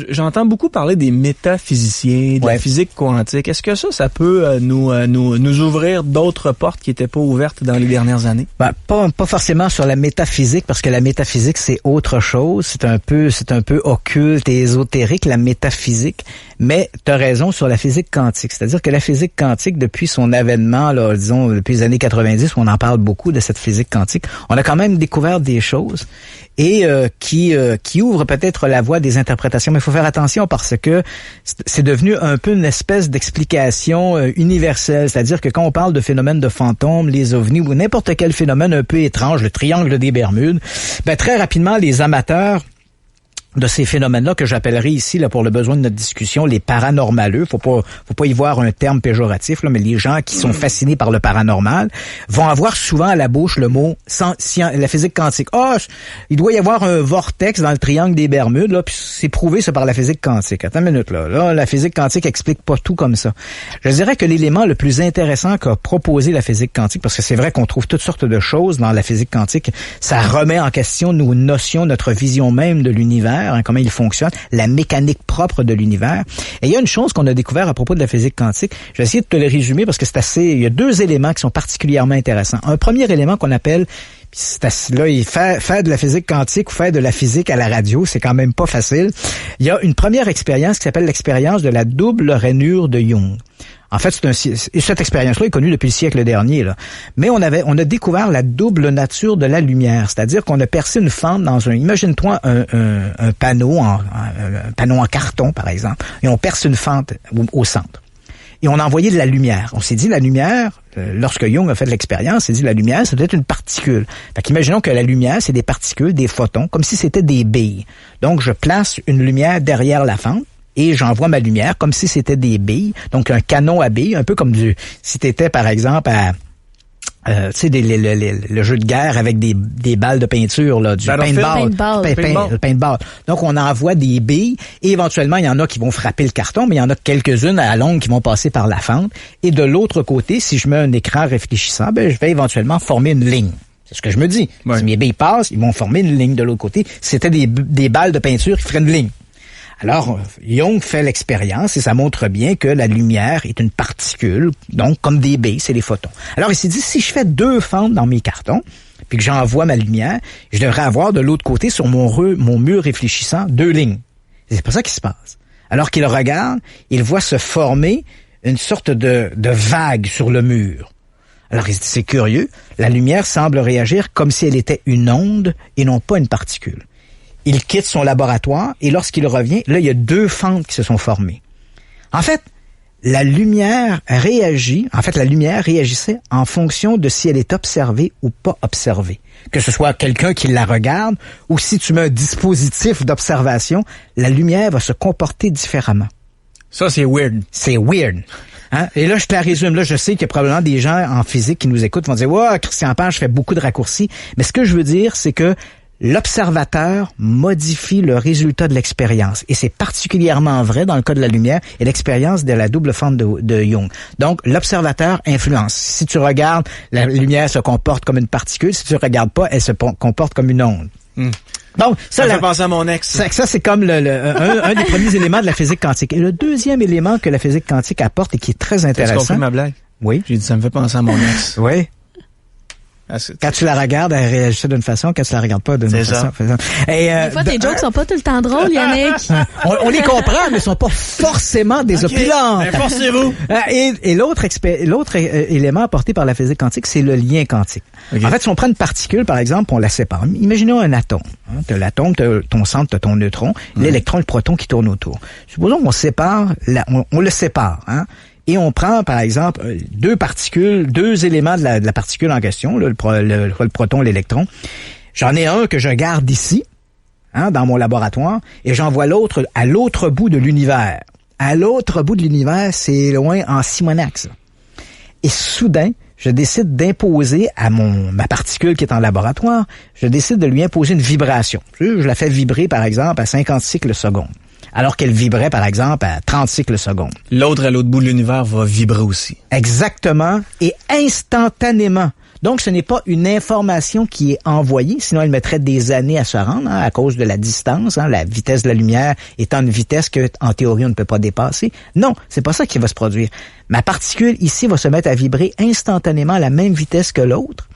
J'entends beaucoup parler des métaphysiciens, de la physique quantique. Est-ce que ça peut nous ouvrir d'autres portes qui étaient pas ouvertes dans les dernières années? Ben, pas forcément sur la métaphysique, parce que la métaphysique, c'est autre chose. C'est un peu occulte et ésotérique, la métaphysique. Mais tu as raison sur la physique quantique. C'est-à-dire que la physique quantique, depuis son avènement, là, disons, depuis les années 90, on en parle beaucoup de cette physique quantique, on a quand même découvert des choses et qui ouvrent peut-être la voie des interprétations. Mais il faut faire attention parce que c'est devenu un peu une espèce d'explication universelle. C'est-à-dire que quand on parle de phénomènes de fantômes, les ovnis ou n'importe quel phénomène un peu étrange, le triangle des Bermudes, ben très rapidement, les amateurs de ces phénomènes-là que j'appellerai ici, là, pour le besoin de notre discussion, les paranormaleux. Faut pas y voir un terme péjoratif, là, mais les gens qui sont fascinés par le paranormal vont avoir souvent à la bouche le mot la physique quantique. Il doit y avoir un vortex dans le triangle des Bermudes, là, puis c'est prouvé ça par la physique quantique. Attends une minute, là, la physique quantique explique pas tout comme ça. Je dirais que l'élément le plus intéressant qu'a proposé la physique quantique, parce que c'est vrai qu'on trouve toutes sortes de choses dans la physique quantique, ça remet en question nos notions, notre vision même de l'univers, comment il fonctionne, la mécanique propre de l'univers. Et il y a une chose qu'on a découvert à propos de la physique quantique. Je vais essayer de te le résumer parce que il y a 2 éléments qui sont particulièrement intéressants. Un premier élément qu'on appelle, faire de la physique quantique ou faire de la physique à la radio, c'est quand même pas facile. Il y a une première expérience qui s'appelle l'expérience de la double rainure de Young. En fait, cette expérience-là est connue depuis le siècle dernier, là. Mais on a découvert la double nature de la lumière. C'est-à-dire qu'on a percé une fente imagine-toi un panneau en carton, par exemple, et on perce une fente au centre. Et on a envoyé de la lumière. On s'est dit, la lumière, lorsque Jung a fait l'expérience, on s'est dit, la lumière, c'est peut-être une particule. Fait qu'imaginons que la lumière, c'est des particules, des photons, comme si c'était des billes. Donc, je place une lumière derrière la fente, et j'envoie ma lumière comme si c'était des billes, donc un canon à billes, un peu comme si t'étais par exemple à tu sais, le jeu de guerre avec des balles de peinture, là, du paintball. Donc, on envoie des billes et éventuellement, il y en a qui vont frapper le carton, mais il y en a quelques-unes à la longue qui vont passer par la fente. Et de l'autre côté, si je mets un écran réfléchissant, je vais éventuellement former une ligne. C'est ce que je me dis. Ouais. Si mes billes passent, ils vont former une ligne de l'autre côté. Si c'était des balles de peinture qui feraient une ligne. Alors, Jung fait l'expérience et ça montre bien que la lumière est une particule, donc comme des billes, c'est les photons. Alors, il s'est dit, si je fais 2 fentes dans mes cartons, puis que j'envoie ma lumière, je devrais avoir de l'autre côté, sur mon mur réfléchissant, 2 lignes. Et c'est pas ça qui se passe. Alors qu'il regarde, il voit se former une sorte de vague sur le mur. Alors, c'est curieux. La lumière semble réagir comme si elle était une onde et non pas une particule. Il quitte son laboratoire et lorsqu'il revient, là, il y a 2 fentes qui se sont formées. En fait, la lumière réagissait en fonction de si elle est observée ou pas observée. Que ce soit quelqu'un qui la regarde ou si tu mets un dispositif d'observation, la lumière va se comporter différemment. Ça, c'est weird. C'est weird. Hein? Et là, je te la résume. Là, je sais qu'il y a probablement des gens en physique qui nous écoutent vont dire « Ouais, Christian Page fait beaucoup de raccourcis. » Mais ce que je veux dire, c'est que l'observateur modifie le résultat de l'expérience. Et c'est particulièrement vrai dans le cas de la lumière et l'expérience de la double fente de Young. Donc, l'observateur influence. Si tu regardes, la lumière se comporte comme une particule. Si tu ne regardes pas, elle se comporte comme une onde. Donc, ça fait penser à mon ex. Ça c'est comme un des premiers éléments de la physique quantique. Et le deuxième élément que la physique quantique apporte et qui est très intéressant... T'as compris ma blague? Oui. J'ai dit, ça me fait penser à mon ex. Oui. Quand tu la regardes, elle réagissait d'une façon. Quand tu la regardes pas d'une autre façon. Et, des fois, tes jokes sont pas tout le temps drôles, Yannick. on les comprend, mais ils sont pas forcément désopilantes. Okay, forcez-vous. Et l'autre élément apporté par la physique quantique, c'est le lien quantique. Okay. En fait, si on prend une particule, par exemple, on la sépare. Imaginons un atome. T'as l'atome, t'as ton centre, t'as ton neutron, l'électron, le proton qui tourne autour. Supposons qu'on sépare, on le sépare, hein. Et on prend, par exemple, 2 particules, 2 éléments de la particule en question, là, le proton, l'électron. J'en ai un que je garde ici, hein, dans mon laboratoire, et j'envoie l'autre à l'autre bout de l'univers. À l'autre bout de l'univers, c'est loin en Simonax. Et soudain, je décide d'imposer à ma particule qui est en laboratoire, je décide de lui imposer une vibration. Je la fais vibrer, par exemple, à 50 cycles secondes. Alors qu'elle vibrait, par exemple, à 30 cycles secondes. L'autre, à l'autre bout de l'univers, va vibrer aussi. Exactement, et instantanément. Donc, ce n'est pas une information qui est envoyée, sinon elle mettrait des années à se rendre, hein, à cause de la distance, hein, la vitesse de la lumière étant une vitesse que, en théorie, on ne peut pas dépasser. Non, c'est pas ça qui va se produire. Ma particule, ici, va se mettre à vibrer instantanément à la même vitesse que l'autre,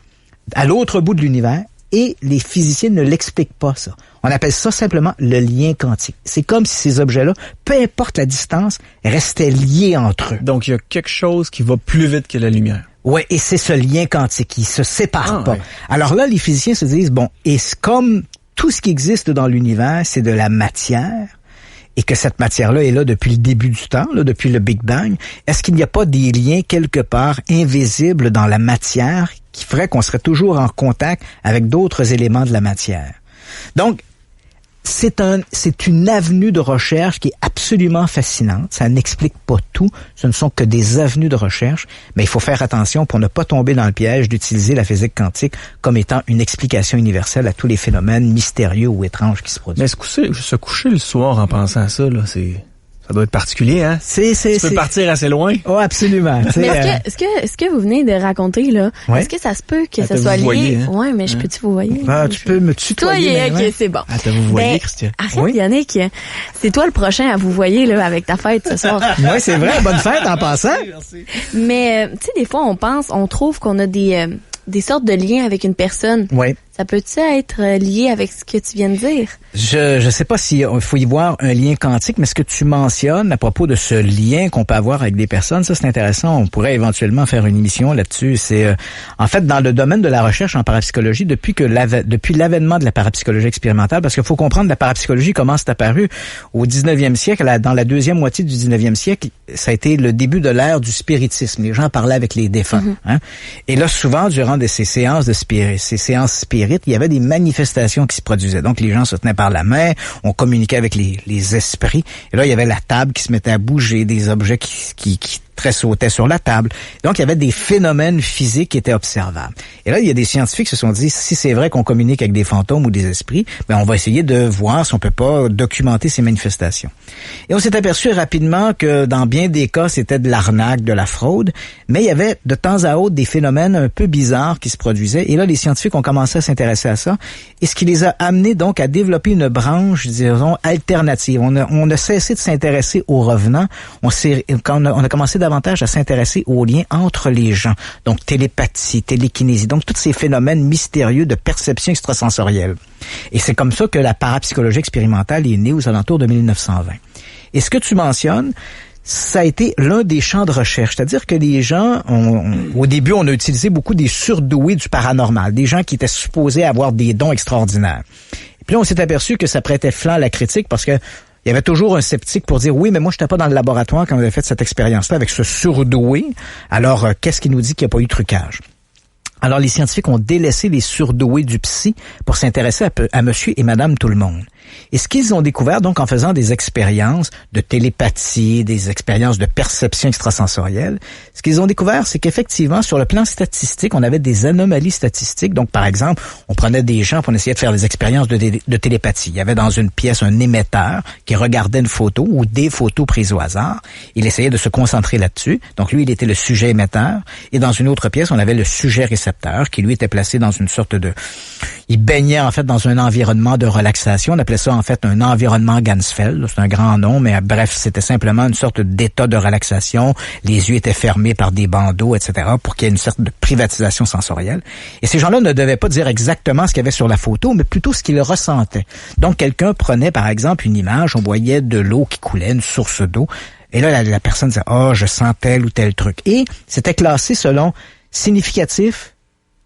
à l'autre bout de l'univers, et les physiciens ne l'expliquent pas, ça. On appelle ça simplement le lien quantique. C'est comme si ces objets-là, peu importe la distance, restaient liés entre eux. Donc, il y a quelque chose qui va plus vite que la lumière. Oui, et c'est ce lien quantique, il se sépare pas. Ouais. Alors là, les physiciens se disent, bon, et comme tout ce qui existe dans l'univers, c'est de la matière, et que cette matière-là est là depuis le début du temps, là, depuis le Big Bang, est-ce qu'il n'y a pas des liens quelque part invisibles dans la matière qui ferait qu'on serait toujours en contact avec d'autres éléments de la matière? Donc, c'est une avenue de recherche qui est absolument fascinante. Ça n'explique pas tout. Ce ne sont que des avenues de recherche. Mais il faut faire attention pour ne pas tomber dans le piège d'utiliser la physique quantique comme étant une explication universelle à tous les phénomènes mystérieux ou étranges qui se produisent. Mais se coucher le soir en pensant à ça, là, ça doit être particulier, hein? Tu peux partir assez loin. Oh, absolument. Mais est-ce que vous venez de raconter, là, est-ce que ça se peut que ça soit lié? Voyez, hein? Ouais, mais je peux-tu vous voyer? Tu peux me tutoyer. Ok, c'est bon. T'as vous voyez, Christian. Arrête, Yannick. C'est toi le prochain à vous voyer, là, avec ta fête ce soir. Oui, c'est vrai. Bonne fête en passant. Merci. Mais, tu sais, des fois, on trouve qu'on a des sortes de liens avec une personne. Oui. Ça peut-tu être lié avec ce que tu viens de dire? Je sais pas s'il faut y voir un lien quantique, mais ce que tu mentionnes à propos de ce lien qu'on peut avoir avec des personnes, ça c'est intéressant. On pourrait éventuellement faire une émission là-dessus. C'est en fait dans le domaine de la recherche en parapsychologie depuis l'avènement de la parapsychologie expérimentale, parce qu'il faut comprendre la parapsychologie comment c'est apparu au 19e siècle, dans la deuxième moitié du 19e siècle, ça a été le début de l'ère du spiritisme. Les gens parlaient avec les défunts. Hein? Et là souvent durant ces séances spirites, il y avait des manifestations qui se produisaient. Donc, les gens se tenaient par la main, on communiquait avec les esprits. Et là, il y avait la table qui se mettait à bouger, des objets qui tressautaient sur la table. Donc, il y avait des phénomènes physiques qui étaient observables. Et là, il y a des scientifiques qui se sont dit, si c'est vrai qu'on communique avec des fantômes ou des esprits, ben on va essayer de voir si on peut pas documenter ces manifestations. Et on s'est aperçu rapidement que dans bien des cas, c'était de l'arnaque, de la fraude, mais il y avait de temps à autre des phénomènes un peu bizarres qui se produisaient. Et là, les scientifiques ont commencé à s'intéresser à ça, et ce qui les a amenés donc à développer une branche, disons, alternative. On a cessé de s'intéresser aux revenants. On a commencé davantage à s'intéresser aux liens entre les gens. Donc, télépathie, télékinésie, donc tous ces phénomènes mystérieux de perception extrasensorielle. Et c'est comme ça que la parapsychologie expérimentale est née aux alentours de 1920. Et ce que tu mentionnes, ça a été l'un des champs de recherche. C'est-à-dire que les gens, au début, on a utilisé beaucoup des surdoués du paranormal, des gens qui étaient supposés avoir des dons extraordinaires. Et puis là, on s'est aperçu que ça prêtait flanc à la critique parce que il y avait toujours un sceptique pour dire « Oui, mais moi, je n'étais pas dans le laboratoire quand on avait fait cette expérience-là avec ce surdoué. Alors, qu'est-ce qui nous dit qu'il n'y a pas eu de trucage? » Alors, les scientifiques ont délaissé les surdoués du psy pour s'intéresser à monsieur et madame tout le monde. Et ce qu'ils ont découvert, donc, en faisant des expériences de télépathie, des expériences de perception extrasensorielle, ce qu'ils ont découvert, c'est qu'effectivement, sur le plan statistique, on avait des anomalies statistiques. Donc, par exemple, on prenait des gens pour essayer de faire des expériences de télépathie. Il y avait dans une pièce un émetteur qui regardait une photo ou des photos prises au hasard. Il essayait de se concentrer là-dessus. Donc, lui, il était le sujet émetteur. Et dans une autre pièce, on avait le sujet récepteur qui, lui, était placé dans une sorte de... Il baignait, en fait, dans un environnement de relaxation. On appelait ça, en fait, un environnement Ganzfeld. C'est un grand nom, mais bref, c'était simplement une sorte d'état de relaxation. Les yeux étaient fermés par des bandeaux, etc., pour qu'il y ait une sorte de privatisation sensorielle. Et ces gens-là ne devaient pas dire exactement ce qu'il y avait sur la photo, mais plutôt ce qu'ils ressentaient. Donc, quelqu'un prenait, par exemple, une image, on voyait de l'eau qui coulait, une source d'eau, et là, la personne disait « Ah, je sens tel ou tel truc ». Et c'était classé selon significatif,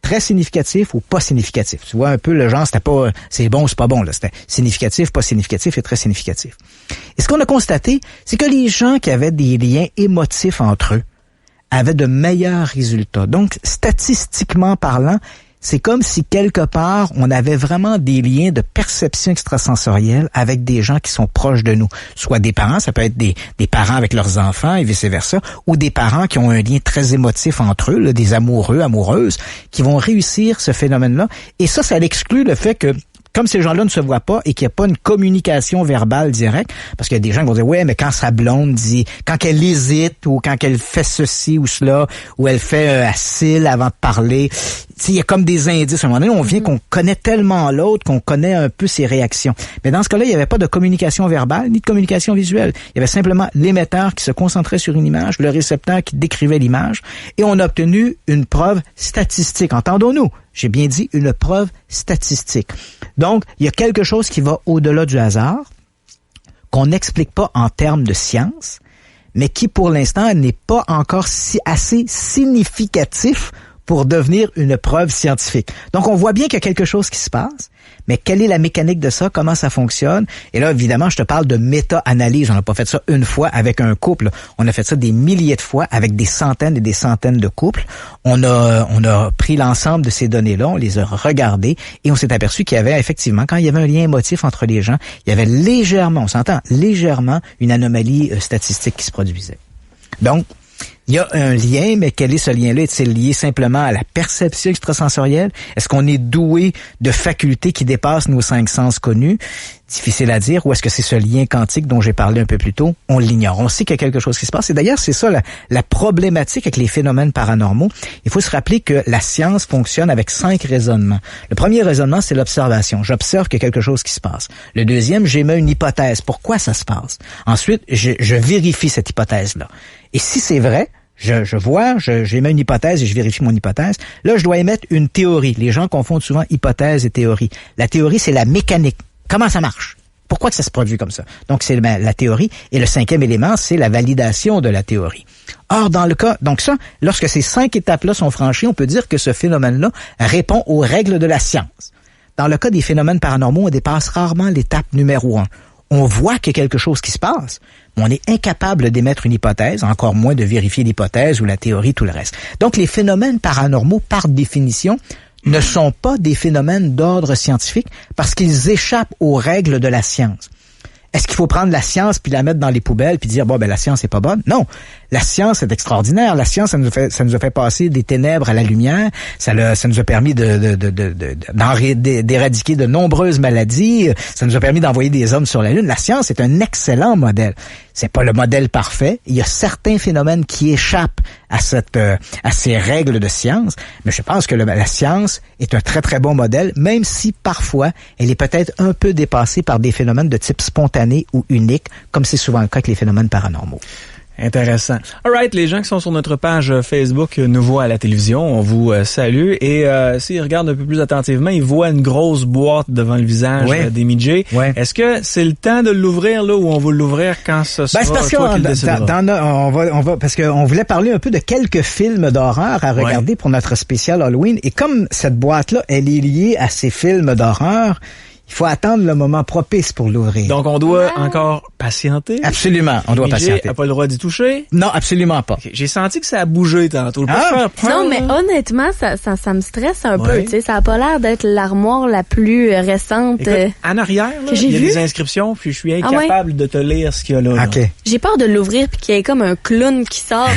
très significatif ou pas significatif. Tu vois un peu le genre, c'était pas c'est bon ou c'est pas bon, là. C'était significatif, pas significatif et très significatif. Et ce qu'on a constaté, c'est que les gens qui avaient des liens émotifs entre eux avaient de meilleurs résultats. Donc, statistiquement parlant, c'est comme si quelque part, on avait vraiment des liens de perception extrasensorielle avec des gens qui sont proches de nous. Soit des parents, ça peut être des parents avec leurs enfants et vice-versa, ou des parents qui ont un lien très émotif entre eux, là, des amoureux, amoureuses, qui vont réussir ce phénomène-là. Et ça exclut le fait que comme ces gens-là ne se voient pas et qu'il n'y a pas une communication verbale directe, parce qu'il y a des gens qui vont dire, ouais, mais quand sa blonde dit, quand elle hésite ou quand elle fait ceci ou cela, ou elle fait un cil avant de parler, il y a comme des indices. À un moment donné, on vient qu'on connaît tellement l'autre qu'on connaît un peu ses réactions. Mais dans ce cas-là, il n'y avait pas de communication verbale ni de communication visuelle. Il y avait simplement l'émetteur qui se concentrait sur une image, le récepteur qui décrivait l'image, et on a obtenu une preuve statistique. Entendons-nous? J'ai bien dit une preuve statistique. Donc, il y a quelque chose qui va au-delà du hasard, qu'on n'explique pas en termes de science, mais qui, pour l'instant, n'est pas encore assez significatif pour devenir une preuve scientifique. Donc, on voit bien qu'il y a quelque chose qui se passe, mais quelle est la mécanique de ça? Comment ça fonctionne? Et là, évidemment, je te parle de méta-analyse. On n'a pas fait ça une fois avec un couple. On a fait ça des milliers de fois avec des centaines et des centaines de couples. On a pris l'ensemble de ces données-là, on les a regardées et on s'est aperçu qu'il y avait effectivement, quand il y avait un lien émotif entre les gens, il y avait légèrement, on s'entend, légèrement une anomalie statistique qui se produisait. Donc, il y a un lien, mais quel est ce lien-là? Est-il lié simplement à la perception extrasensorielle? Est-ce qu'on est doué de facultés qui dépassent nos 5 sens connus? Difficile à dire. Ou est-ce que c'est ce lien quantique dont j'ai parlé un peu plus tôt? On l'ignore. On sait qu'il y a quelque chose qui se passe. Et d'ailleurs, c'est ça la problématique avec les phénomènes paranormaux. Il faut se rappeler que la science fonctionne avec 5 raisonnements. Le premier raisonnement, c'est l'observation. J'observe qu'il y a quelque chose qui se passe. Le deuxième, j'émets une hypothèse. Pourquoi ça se passe? Ensuite, je vérifie cette hypothèse-là. Et si c'est vrai, j'émets une hypothèse et je vérifie mon hypothèse. Là, je dois émettre une théorie. Les gens confondent souvent hypothèse et théorie. La théorie, c'est la mécanique. Comment ça marche? Pourquoi que ça se produit comme ça? Donc, c'est la théorie. Et le 5e élément, c'est la validation de la théorie. Or, dans le cas, donc ça, lorsque ces 5 étapes-là sont franchies, on peut dire que ce phénomène-là répond aux règles de la science. Dans le cas des phénomènes paranormaux, on dépasse rarement l'étape numéro 1. On voit qu'il y a quelque chose qui se passe, mais on est incapable d'émettre une hypothèse, encore moins de vérifier l'hypothèse ou la théorie, tout le reste. Donc, les phénomènes paranormaux, par définition, ne sont pas des phénomènes d'ordre scientifique parce qu'ils échappent aux règles de la science. Est-ce qu'il faut prendre la science puis la mettre dans les poubelles puis dire, bon, ben, la science est pas bonne? Non. La science est extraordinaire. La science, ça nous a fait passer des ténèbres à la lumière. Ça nous a permis d'éradiquer de nombreuses maladies. Ça nous a permis d'envoyer des hommes sur la Lune. La science est un excellent modèle. C'est pas le modèle parfait. Il y a certains phénomènes qui échappent à ces règles de science. Mais je pense que la science est un très, très bon modèle, même si parfois, elle est peut-être un peu dépassée par des phénomènes de type spontané ou unique, comme c'est souvent le cas avec les phénomènes paranormaux. Intéressant. Alright, les gens qui sont sur notre page Facebook nous voient à la télévision, on vous salue et s'ils regardent un peu plus attentivement, ils voient une grosse boîte devant le visage d'Amy J. Ouais. Est-ce que c'est le temps de l'ouvrir là ou on va l'ouvrir quand ce sera toi qui le décidera? Parce qu'on voulait parler un peu de quelques films d'horreur à regarder pour notre spécial Halloween et comme cette boîte-là, elle est liée à ces films d'horreur, il faut attendre le moment propice pour l'ouvrir. Donc, on doit encore patienter? Absolument, on doit patienter. N'a pas le droit d'y toucher? Non, absolument pas. Okay. J'ai senti que ça a bougé tantôt. Non, mais honnêtement, ça me stresse un peu. Tu sais, ça a pas l'air d'être l'armoire la plus récente. Écoute, en arrière, là, il y a des inscriptions, puis je suis incapable de te lire ce qu'il y a là. Okay. J'ai peur de l'ouvrir puis qu'il y ait comme un clown qui sort.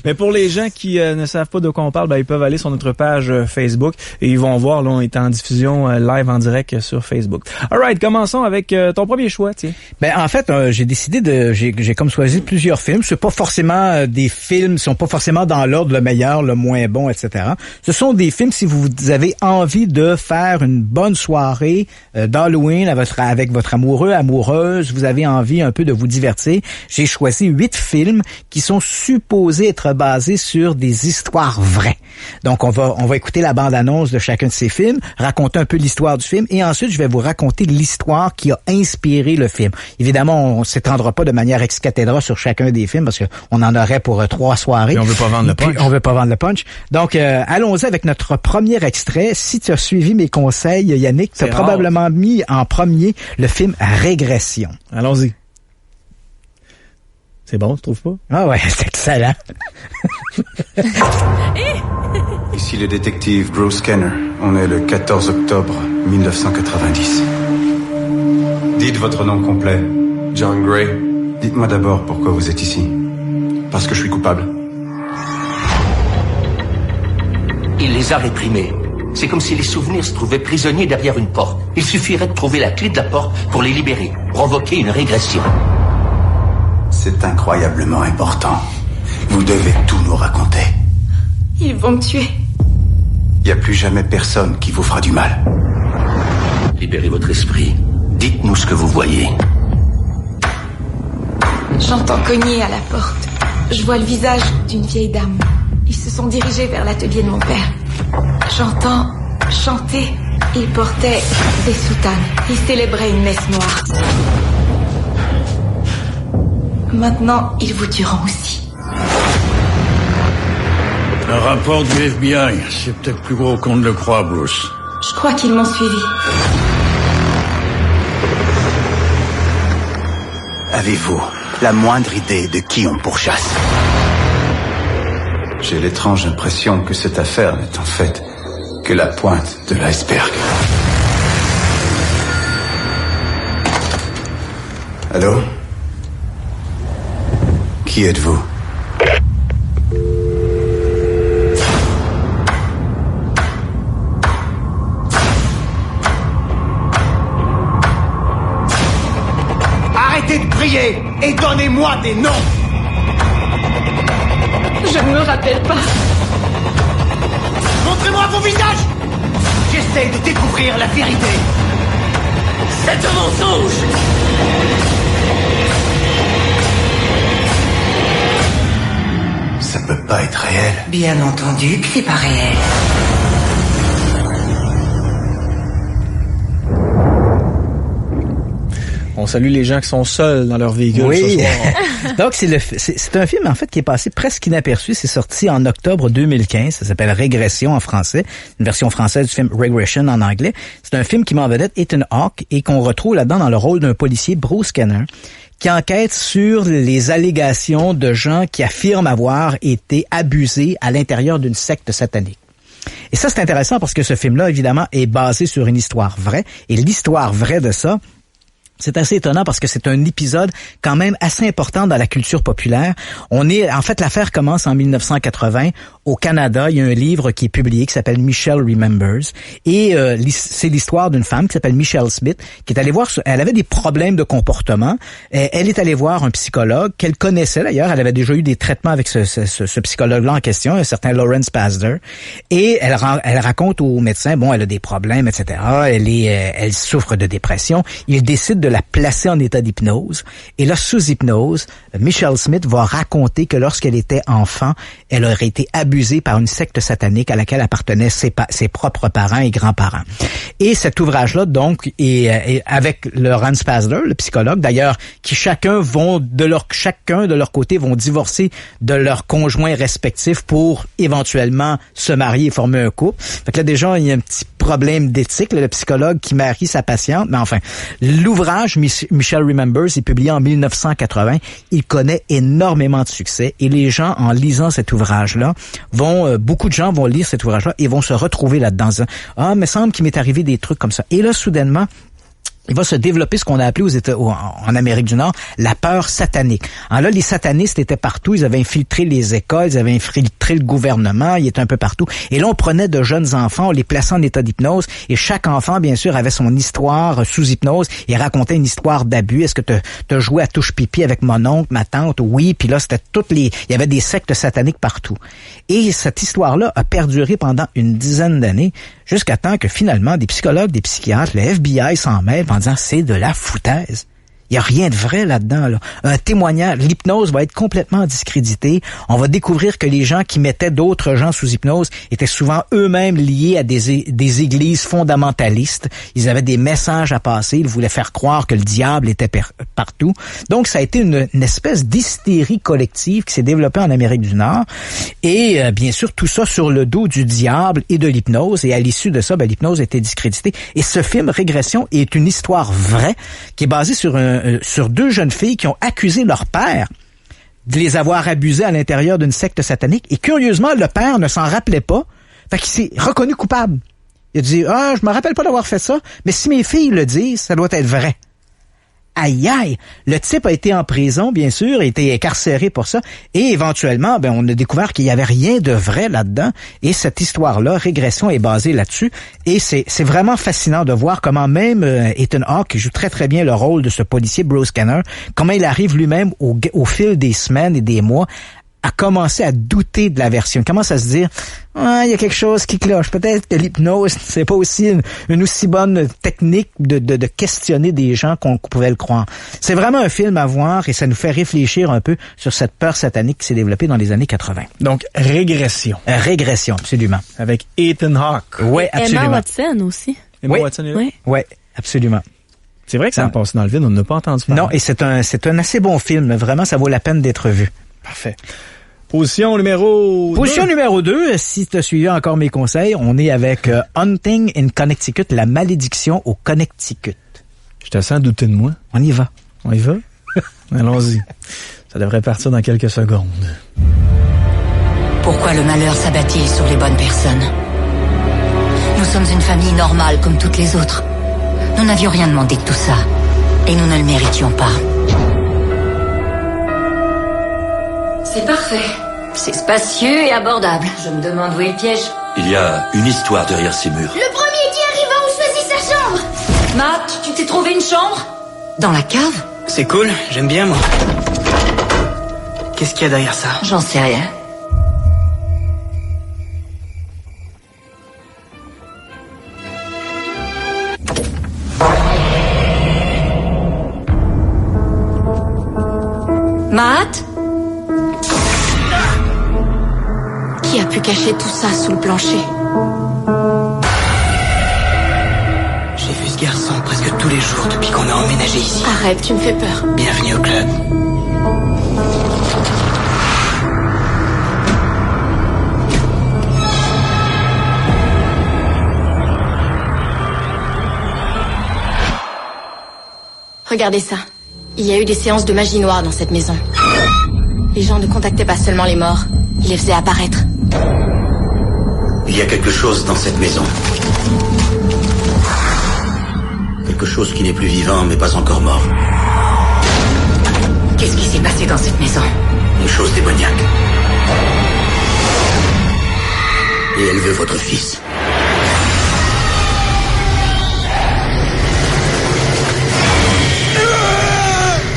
Mais pour les gens qui ne savent pas de quoi on parle, ils peuvent aller sur notre page Facebook et ils vont voir, là, on est en diffusion live en direct sur Facebook. Alright, commençons avec ton premier choix, tiens. Ben en fait, j'ai décidé j'ai comme choisi plusieurs films. C'est pas forcément des films, sont pas forcément dans l'ordre le meilleur, le moins bon, etc. Ce sont des films si vous avez envie de faire une bonne soirée d'Halloween avec votre amoureux, amoureuse, vous avez envie un peu de vous divertir. J'ai choisi 8 films qui sont supposés être basés sur des histoires vraies. Donc on va écouter la bande-annonce de chacun de ces films, raconter un peu l'histoire du film et ensuite je vais vous raconter l'histoire qui a inspiré le film. Évidemment, on s'étendra pas de manière ex cathedra sur chacun des films parce que on en aurait pour 3 soirées. Et on veut pas vendre le punch. On veut pas vendre le punch. Donc, allons-y avec notre premier extrait. Si tu as suivi mes conseils, Yannick, tu as probablement mis en premier le film Régression. Allons-y. C'est bon, tu trouves pas? Ah ouais, c'est excellent. Ici le détective Bruce Kenner. On est le 14 octobre 1990. Dites votre nom complet. John Gray. Dites-moi d'abord pourquoi vous êtes ici. Parce que je suis coupable. Il les a réprimés. C'est comme si les souvenirs se trouvaient prisonniers derrière une porte. Il suffirait de trouver la clé de la porte pour les libérer. Provoquer une régression. C'est incroyablement important. Vous devez tout nous raconter. Ils vont me tuer. Il n'y a plus jamais personne qui vous fera du mal. Libérez votre esprit. Dites-nous ce que vous voyez. J'entends cogner à la porte. Je vois le visage d'une vieille dame. Ils se sont dirigés vers l'atelier de mon père. J'entends chanter. Ils portaient des soutanes. Ils célébraient une messe noire. Maintenant, ils vous tueront aussi. Un rapport du FBI, c'est peut-être plus gros qu'on ne le croit, Bruce. Je crois qu'ils m'ont suivi. Avez-vous la moindre idée de qui on pourchasse? J'ai l'étrange impression que cette affaire n'est en fait que la pointe de l'iceberg. Allô? Qui êtes-vous? Arrêtez de prier et donnez-moi des noms! Je ne me rappelle pas. Montrez-moi vos visages! J'essaie de découvrir la vérité. C'est un mensonge! Ça peut pas être réel. Bien entendu que c'est pas réel. On salue les gens qui sont seuls dans leur véhicule ce soir. Donc, c'est un film, en fait, qui est passé presque inaperçu. C'est sorti en octobre 2015. Ça s'appelle Régression en français. Une version française du film Regression en anglais. C'est un film qui met en vedette Ethan Hawke et qu'on retrouve là-dedans dans le rôle d'un policier, Bruce Kenner, qui enquête sur les allégations de gens qui affirment avoir été abusés à l'intérieur d'une secte satanique. Et ça, c'est intéressant parce que ce film-là, évidemment, est basé sur une histoire vraie. Et l'histoire vraie de ça, c'est assez étonnant parce que c'est un épisode quand même assez important dans la culture populaire. En fait, l'affaire commence en 1980 au Canada, il y a un livre qui est publié qui s'appelle Michelle Remembers. Et c'est l'histoire d'une femme qui s'appelle Michelle Smith, qui est allée voir, elle avait des problèmes de comportement. Elle est allée voir un psychologue qu'elle connaissait d'ailleurs. Elle avait déjà eu des traitements avec ce psychologue-là en question, un certain Lawrence Pazder. Et elle raconte au médecin, bon, elle a des problèmes, etc. Elle souffre de dépression. Il décide de la placer en état d'hypnose. Et là, sous hypnose, Michelle Smith va raconter que lorsqu'elle était enfant, elle aurait été abusée par une secte satanique à laquelle appartenaient ses propres parents et grands-parents. Et cet ouvrage-là, donc, est avec Lawrence Pazder, le psychologue, d'ailleurs, qui chacun de leur côté vont divorcer de leurs conjoints respectifs pour éventuellement se marier et former un couple. Fait que là, déjà, il y a un petit problème d'éthique, le psychologue qui marie sa patiente. Mais enfin, l'ouvrage Michelle Remembers est publié en 1980. Il connaît énormément de succès et les gens, en lisant cet ouvrage-là, beaucoup de gens vont lire cet ouvrage-là et vont se retrouver là-dedans. Ah, mais semble qu'il m'est arrivé des trucs comme ça. Et là, soudainement, il va se développer ce qu'on a appelé en Amérique du Nord la peur satanique. Alors là, les satanistes étaient partout, ils avaient infiltré les écoles, ils avaient infiltré le gouvernement, ils étaient un peu partout. Et là, on prenait de jeunes enfants, on les plaçait en état d'hypnose, et chaque enfant, bien sûr, avait son histoire sous hypnose et racontait une histoire d'abus. Est-ce que t'as joué à touche pipi avec mon oncle, ma tante? Oui, puis là, c'était il y avait des sectes sataniques partout. Et cette histoire-là a perduré pendant une dizaine d'années, jusqu'à temps que finalement, des psychologues, des psychiatres, le FBI s'en mêlent en disant c'est de la foutaise. Il y a rien de vrai là-dedans, là. Un témoignage, l'hypnose va être complètement discréditée. On va découvrir que les gens qui mettaient d'autres gens sous hypnose étaient souvent eux-mêmes liés à des églises fondamentalistes. Ils avaient des messages à passer. Ils voulaient faire croire que le diable était partout. Donc, ça a été une espèce d'hystérie collective qui s'est développée en Amérique du Nord. Et, bien sûr, tout ça sur le dos du diable et de l'hypnose. Et à l'issue de ça, l'hypnose a été discréditée. Et ce film, Régression, est une histoire vraie qui est basée sur deux jeunes filles qui ont accusé leur père de les avoir abusés à l'intérieur d'une secte satanique. Et curieusement, le père ne s'en rappelait pas. Fait qu'il s'est reconnu coupable. Il a dit, je me rappelle pas d'avoir fait ça, mais si mes filles le disent, ça doit être vrai. Aïe aïe! Le type a été en prison, bien sûr, a été incarcéré pour ça, et éventuellement, on a découvert qu'il y avait rien de vrai là-dedans, et cette histoire-là, Régression, est basée là-dessus, et c'est vraiment fascinant de voir comment même Ethan Hawke, qui joue très très bien le rôle de ce policier Bruce Scanner, comment il arrive lui-même au fil des semaines et des mois à commencer à douter de la version, commence à se dire il y a quelque chose qui cloche, peut-être que l'hypnose c'est pas aussi une aussi bonne technique de questionner des gens qu'on pouvait le croire. C'est vraiment un film à voir et ça nous fait réfléchir un peu sur cette peur satanique qui s'est développée dans les années 80. Donc Régression. Régression, absolument. Avec Ethan Hawke. Oui, absolument. Emma Watson aussi. Emma Watson est là? Oui, absolument. C'est vrai que ça a passé dans le vide, on n'a pas entendu parler. Non, et c'est un assez bon film, vraiment ça vaut la peine d'être vu. Parfait. Position numéro 2, si tu as suivi encore mes conseils, on est avec Hunting in Connecticut, la malédiction au Connecticut. Je te sens douter de moi. On y va. On y va? Allons-y. Ça devrait partir dans quelques secondes. Pourquoi le malheur s'abat-il sur les bonnes personnes? Nous sommes une famille normale comme toutes les autres. Nous n'avions rien demandé de tout ça. Et nous ne le méritions pas. C'est parfait. C'est spacieux et abordable. Je me demande où est le piège. Il y a une histoire derrière ces murs. Le premier qui arrive a choisi sa chambre. Matt, tu t'es trouvé une chambre? Dans la cave? C'est cool, j'aime bien moi. Qu'est-ce qu'il y a derrière ça? J'en sais rien. Matt? Qui a pu cacher tout ça sous le plancher? J'ai vu ce garçon presque tous les jours depuis qu'on a emménagé ici. Arrête, tu me fais peur. Bienvenue au club. Regardez ça. Il y a eu des séances de magie noire dans cette maison. Les gens ne contactaient pas seulement les morts, ils les faisaient apparaître. Il y a quelque chose dans cette maison. Quelque chose qui n'est plus vivant mais pas encore mort. Qu'est-ce qui s'est passé dans cette maison? Une chose démoniaque. Et elle veut votre fils.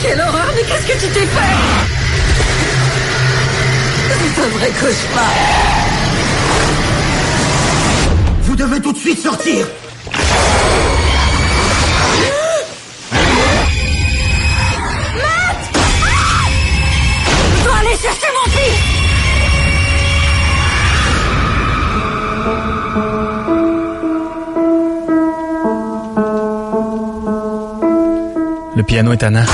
Quelle horreur, mais qu'est-ce que tu t'es fait? C'est un vrai cauchemar. Vous devez tout de suite sortir. Matt! Je dois aller chercher mon fils. Le piano est tannant.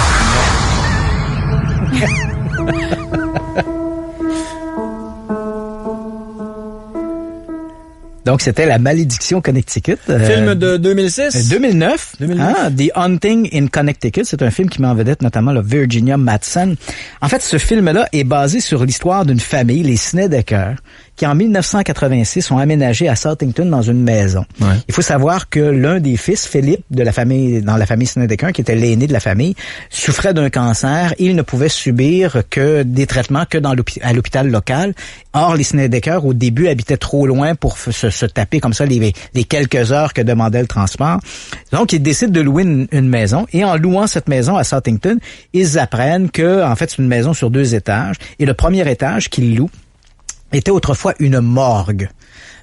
Donc, c'était La Malédiction Connecticut. Film de 2006? 2009. Hein, The Haunting in Connecticut. C'est un film qui met en vedette notamment la Virginia Madsen. En fait, ce film-là est basé sur l'histoire d'une famille, les Snedeker, qui en 1986 ont aménagé à Southington dans une maison. Ouais. Il faut savoir que l'un des fils, Philippe, dans la famille Snedeker, qui était l'aîné de la famille, souffrait d'un cancer et il ne pouvait subir que des traitements que à l'hôpital local. Or, les Snedeker, au début, habitaient trop loin pour se taper comme ça les quelques heures que demandait le transport. Donc, ils décident de louer une maison et en louant cette maison à Southington, ils apprennent que, en fait, c'est une maison sur 2 étages et le premier étage qu'ils louent était autrefois une morgue.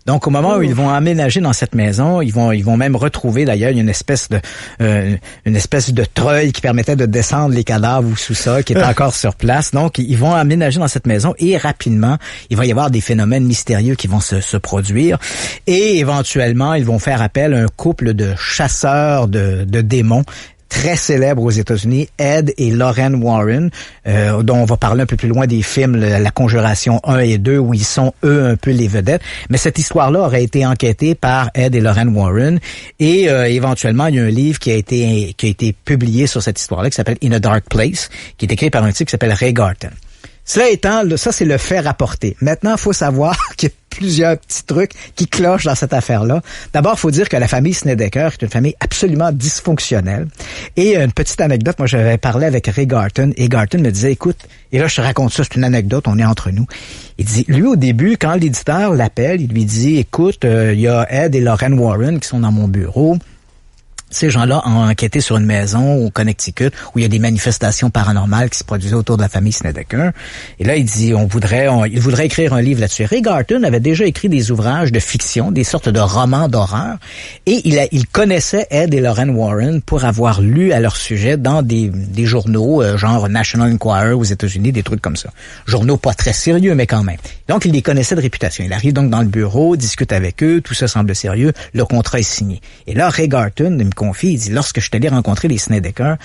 Donc, au moment où ils vont emménager dans cette maison, ils vont même retrouver, d'ailleurs, une espèce de treuil qui permettait de descendre les cadavres au sous-sol, qui est encore sur place. Donc, ils vont emménager dans cette maison et rapidement, il va y avoir des phénomènes mystérieux qui vont se produire. Et éventuellement, ils vont faire appel à un couple de chasseurs de démons très célèbre aux États-Unis, Ed et Lorraine Warren, dont on va parler un peu plus loin des films La Conjuration 1 et 2, où ils sont, eux, un peu les vedettes. Mais cette histoire-là aurait été enquêtée par Ed et Lorraine Warren. Et éventuellement, il y a un livre qui a été publié sur cette histoire-là, qui s'appelle In a Dark Place, qui est écrit par un type qui s'appelle Ray Garton. Cela étant, ça c'est le fait rapporté. Maintenant, il faut savoir qu'il y a plusieurs petits trucs qui clochent dans cette affaire-là. D'abord, il faut dire que la famille Snedeker est une famille absolument dysfonctionnelle. Et une petite anecdote, moi j'avais parlé avec Ray Garton, et Garton me disait, écoute, et là je te raconte ça, c'est une anecdote, on est entre nous. Il dit, lui au début, quand l'éditeur l'appelle, il lui dit, écoute, il y a Ed et Lorraine Warren qui sont dans mon bureau. Ces gens-là ont enquêté sur une maison au Connecticut où il y a des manifestations paranormales qui se produisaient autour de la famille Snedeker. Et là, il dit, il voudrait écrire un livre là-dessus. Ray Garton avait déjà écrit des ouvrages de fiction, des sortes de romans d'horreur. Et il connaissait Ed et Lorraine Warren pour avoir lu à leur sujet dans des journaux, genre National Enquirer aux États-Unis, des trucs comme ça. Journaux pas très sérieux, mais quand même. Donc, il les connaissait de réputation. Il arrive donc dans le bureau, discute avec eux, tout ça semble sérieux, le contrat est signé. Et là, Ray Garton me confie, il dit, lorsque je suis allé rencontrer les Snedeker,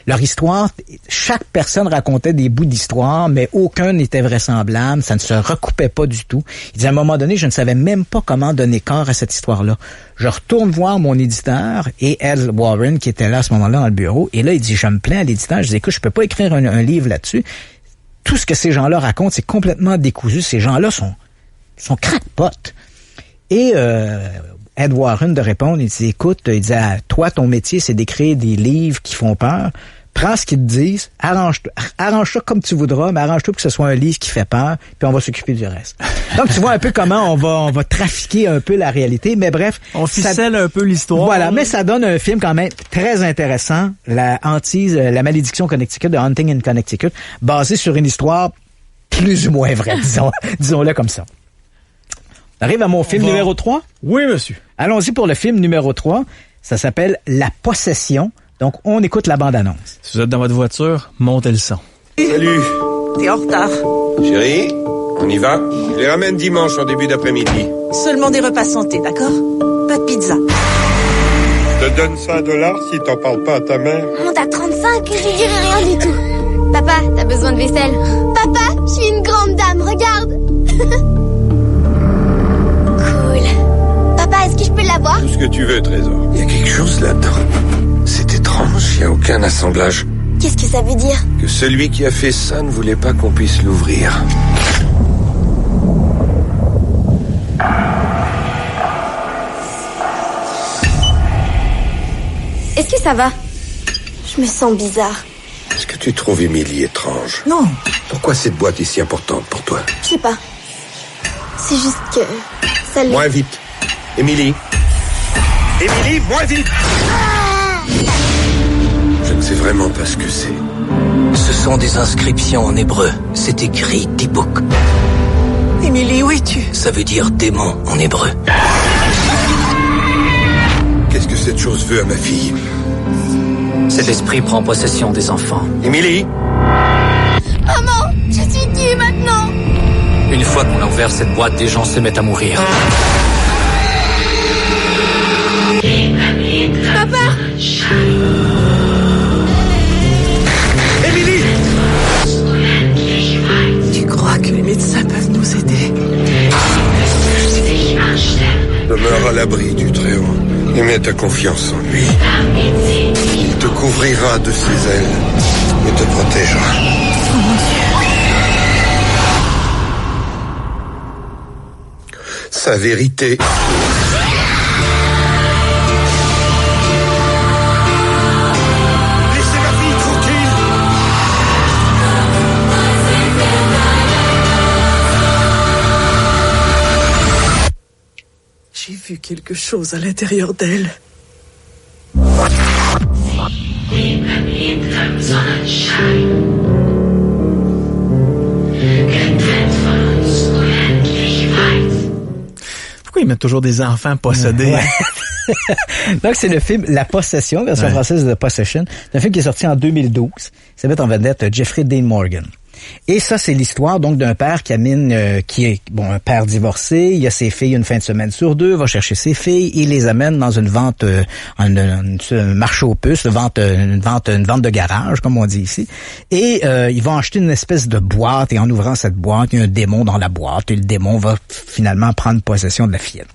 leur histoire, chaque personne racontait des bouts d'histoire, mais aucun n'était vraisemblable, ça ne se recoupait pas du tout. Il dit, à un moment donné, je ne savais même pas comment donner corps à cette histoire-là. Je retourne voir mon éditeur et Ed Warren, qui était là à ce moment-là dans le bureau, et là, il dit, je me plains à l'éditeur, je dis, écoute, je peux pas écrire un livre là-dessus. Tout ce que ces gens-là racontent, c'est complètement décousu. Ces gens-là sont crackpots. Et Ed Warren de répondre, il dit, écoute, il dit, toi, ton métier, c'est d'écrire des livres qui font peur. Prends ce qu'ils te disent, arrange-toi comme tu voudras, mais arrange-toi pour que ce soit un livre qui fait peur, puis on va s'occuper du reste. Donc, tu vois un peu comment on va trafiquer un peu la réalité, mais bref. On ficelle un peu l'histoire. Voilà, mais ça donne un film quand même très intéressant, La Malédiction Connecticut, de Haunting in Connecticut, basé sur une histoire plus ou moins vraie, disons-le comme ça. On arrive à mon film numéro 3? Oui, monsieur. Allons-y pour le film numéro 3. Ça s'appelle La Possession. Donc, on écoute la bande-annonce. Si vous êtes dans votre voiture, montez le son. Salut. T'es en retard. Chérie, on y va? Je les ramène dimanche en début d'après-midi. Seulement des repas santé, d'accord? Pas de pizza. Je te donne $5 si t'en parles pas à ta mère. Monte à 35 et je dirai rien du tout. Papa, t'as besoin de vaisselle? Papa, je suis une grande dame, regarde. Cool. Papa, est-ce que je peux l'avoir? Tout ce que tu veux, Trésor. Il y a quelque chose là-dedans. C'est étrange, il n'y a aucun assemblage. Qu'est-ce que ça veut dire? Que celui qui a fait ça ne voulait pas qu'on puisse l'ouvrir. Est-ce que ça va? Je me sens bizarre. Est-ce que tu trouves Émilie étrange? Non. Pourquoi cette boîte est si importante pour toi? Je sais pas. C'est juste que Salut. Moins vite. Émilie, moins vite! Je ne sais vraiment pas ce que c'est. Ce sont des inscriptions en hébreu. C'est écrit Dibuk. Émilie, où es-tu? Ça veut dire démon en hébreu. Qu'est-ce que cette chose veut à ma fille? Cet esprit prend possession des enfants. Émilie? Maman, je suis qui maintenant? Une fois qu'on a ouvert cette boîte, des gens se mettent à mourir. Papa! Émilie! Tu crois que les médecins peuvent nous aider? Demeure à l'abri du Très-Haut et mets ta confiance en lui. Il te couvrira de ses ailes et te protégera. Oh mon Dieu. Sa vérité. Laissez ma fille tranquille. J'ai vu quelque chose à l'intérieur d'elle. Pourquoi ils mettent toujours des enfants possédés? Donc, c'est le film La Possession, version française de Possession. C'est un film qui est sorti en 2012. Ça met en vedette Jeffrey Dean Morgan. Et ça, c'est l'histoire donc d'un père qui est un père divorcé. Il a ses filles une fin de semaine sur deux, va chercher ses filles, il les amène dans une vente, un marché aux puces, une vente de garage, comme on dit ici. Et ils vont acheter une espèce de boîte, et en ouvrant cette boîte, il y a un démon dans la boîte, et le démon va finalement prendre possession de la fillette.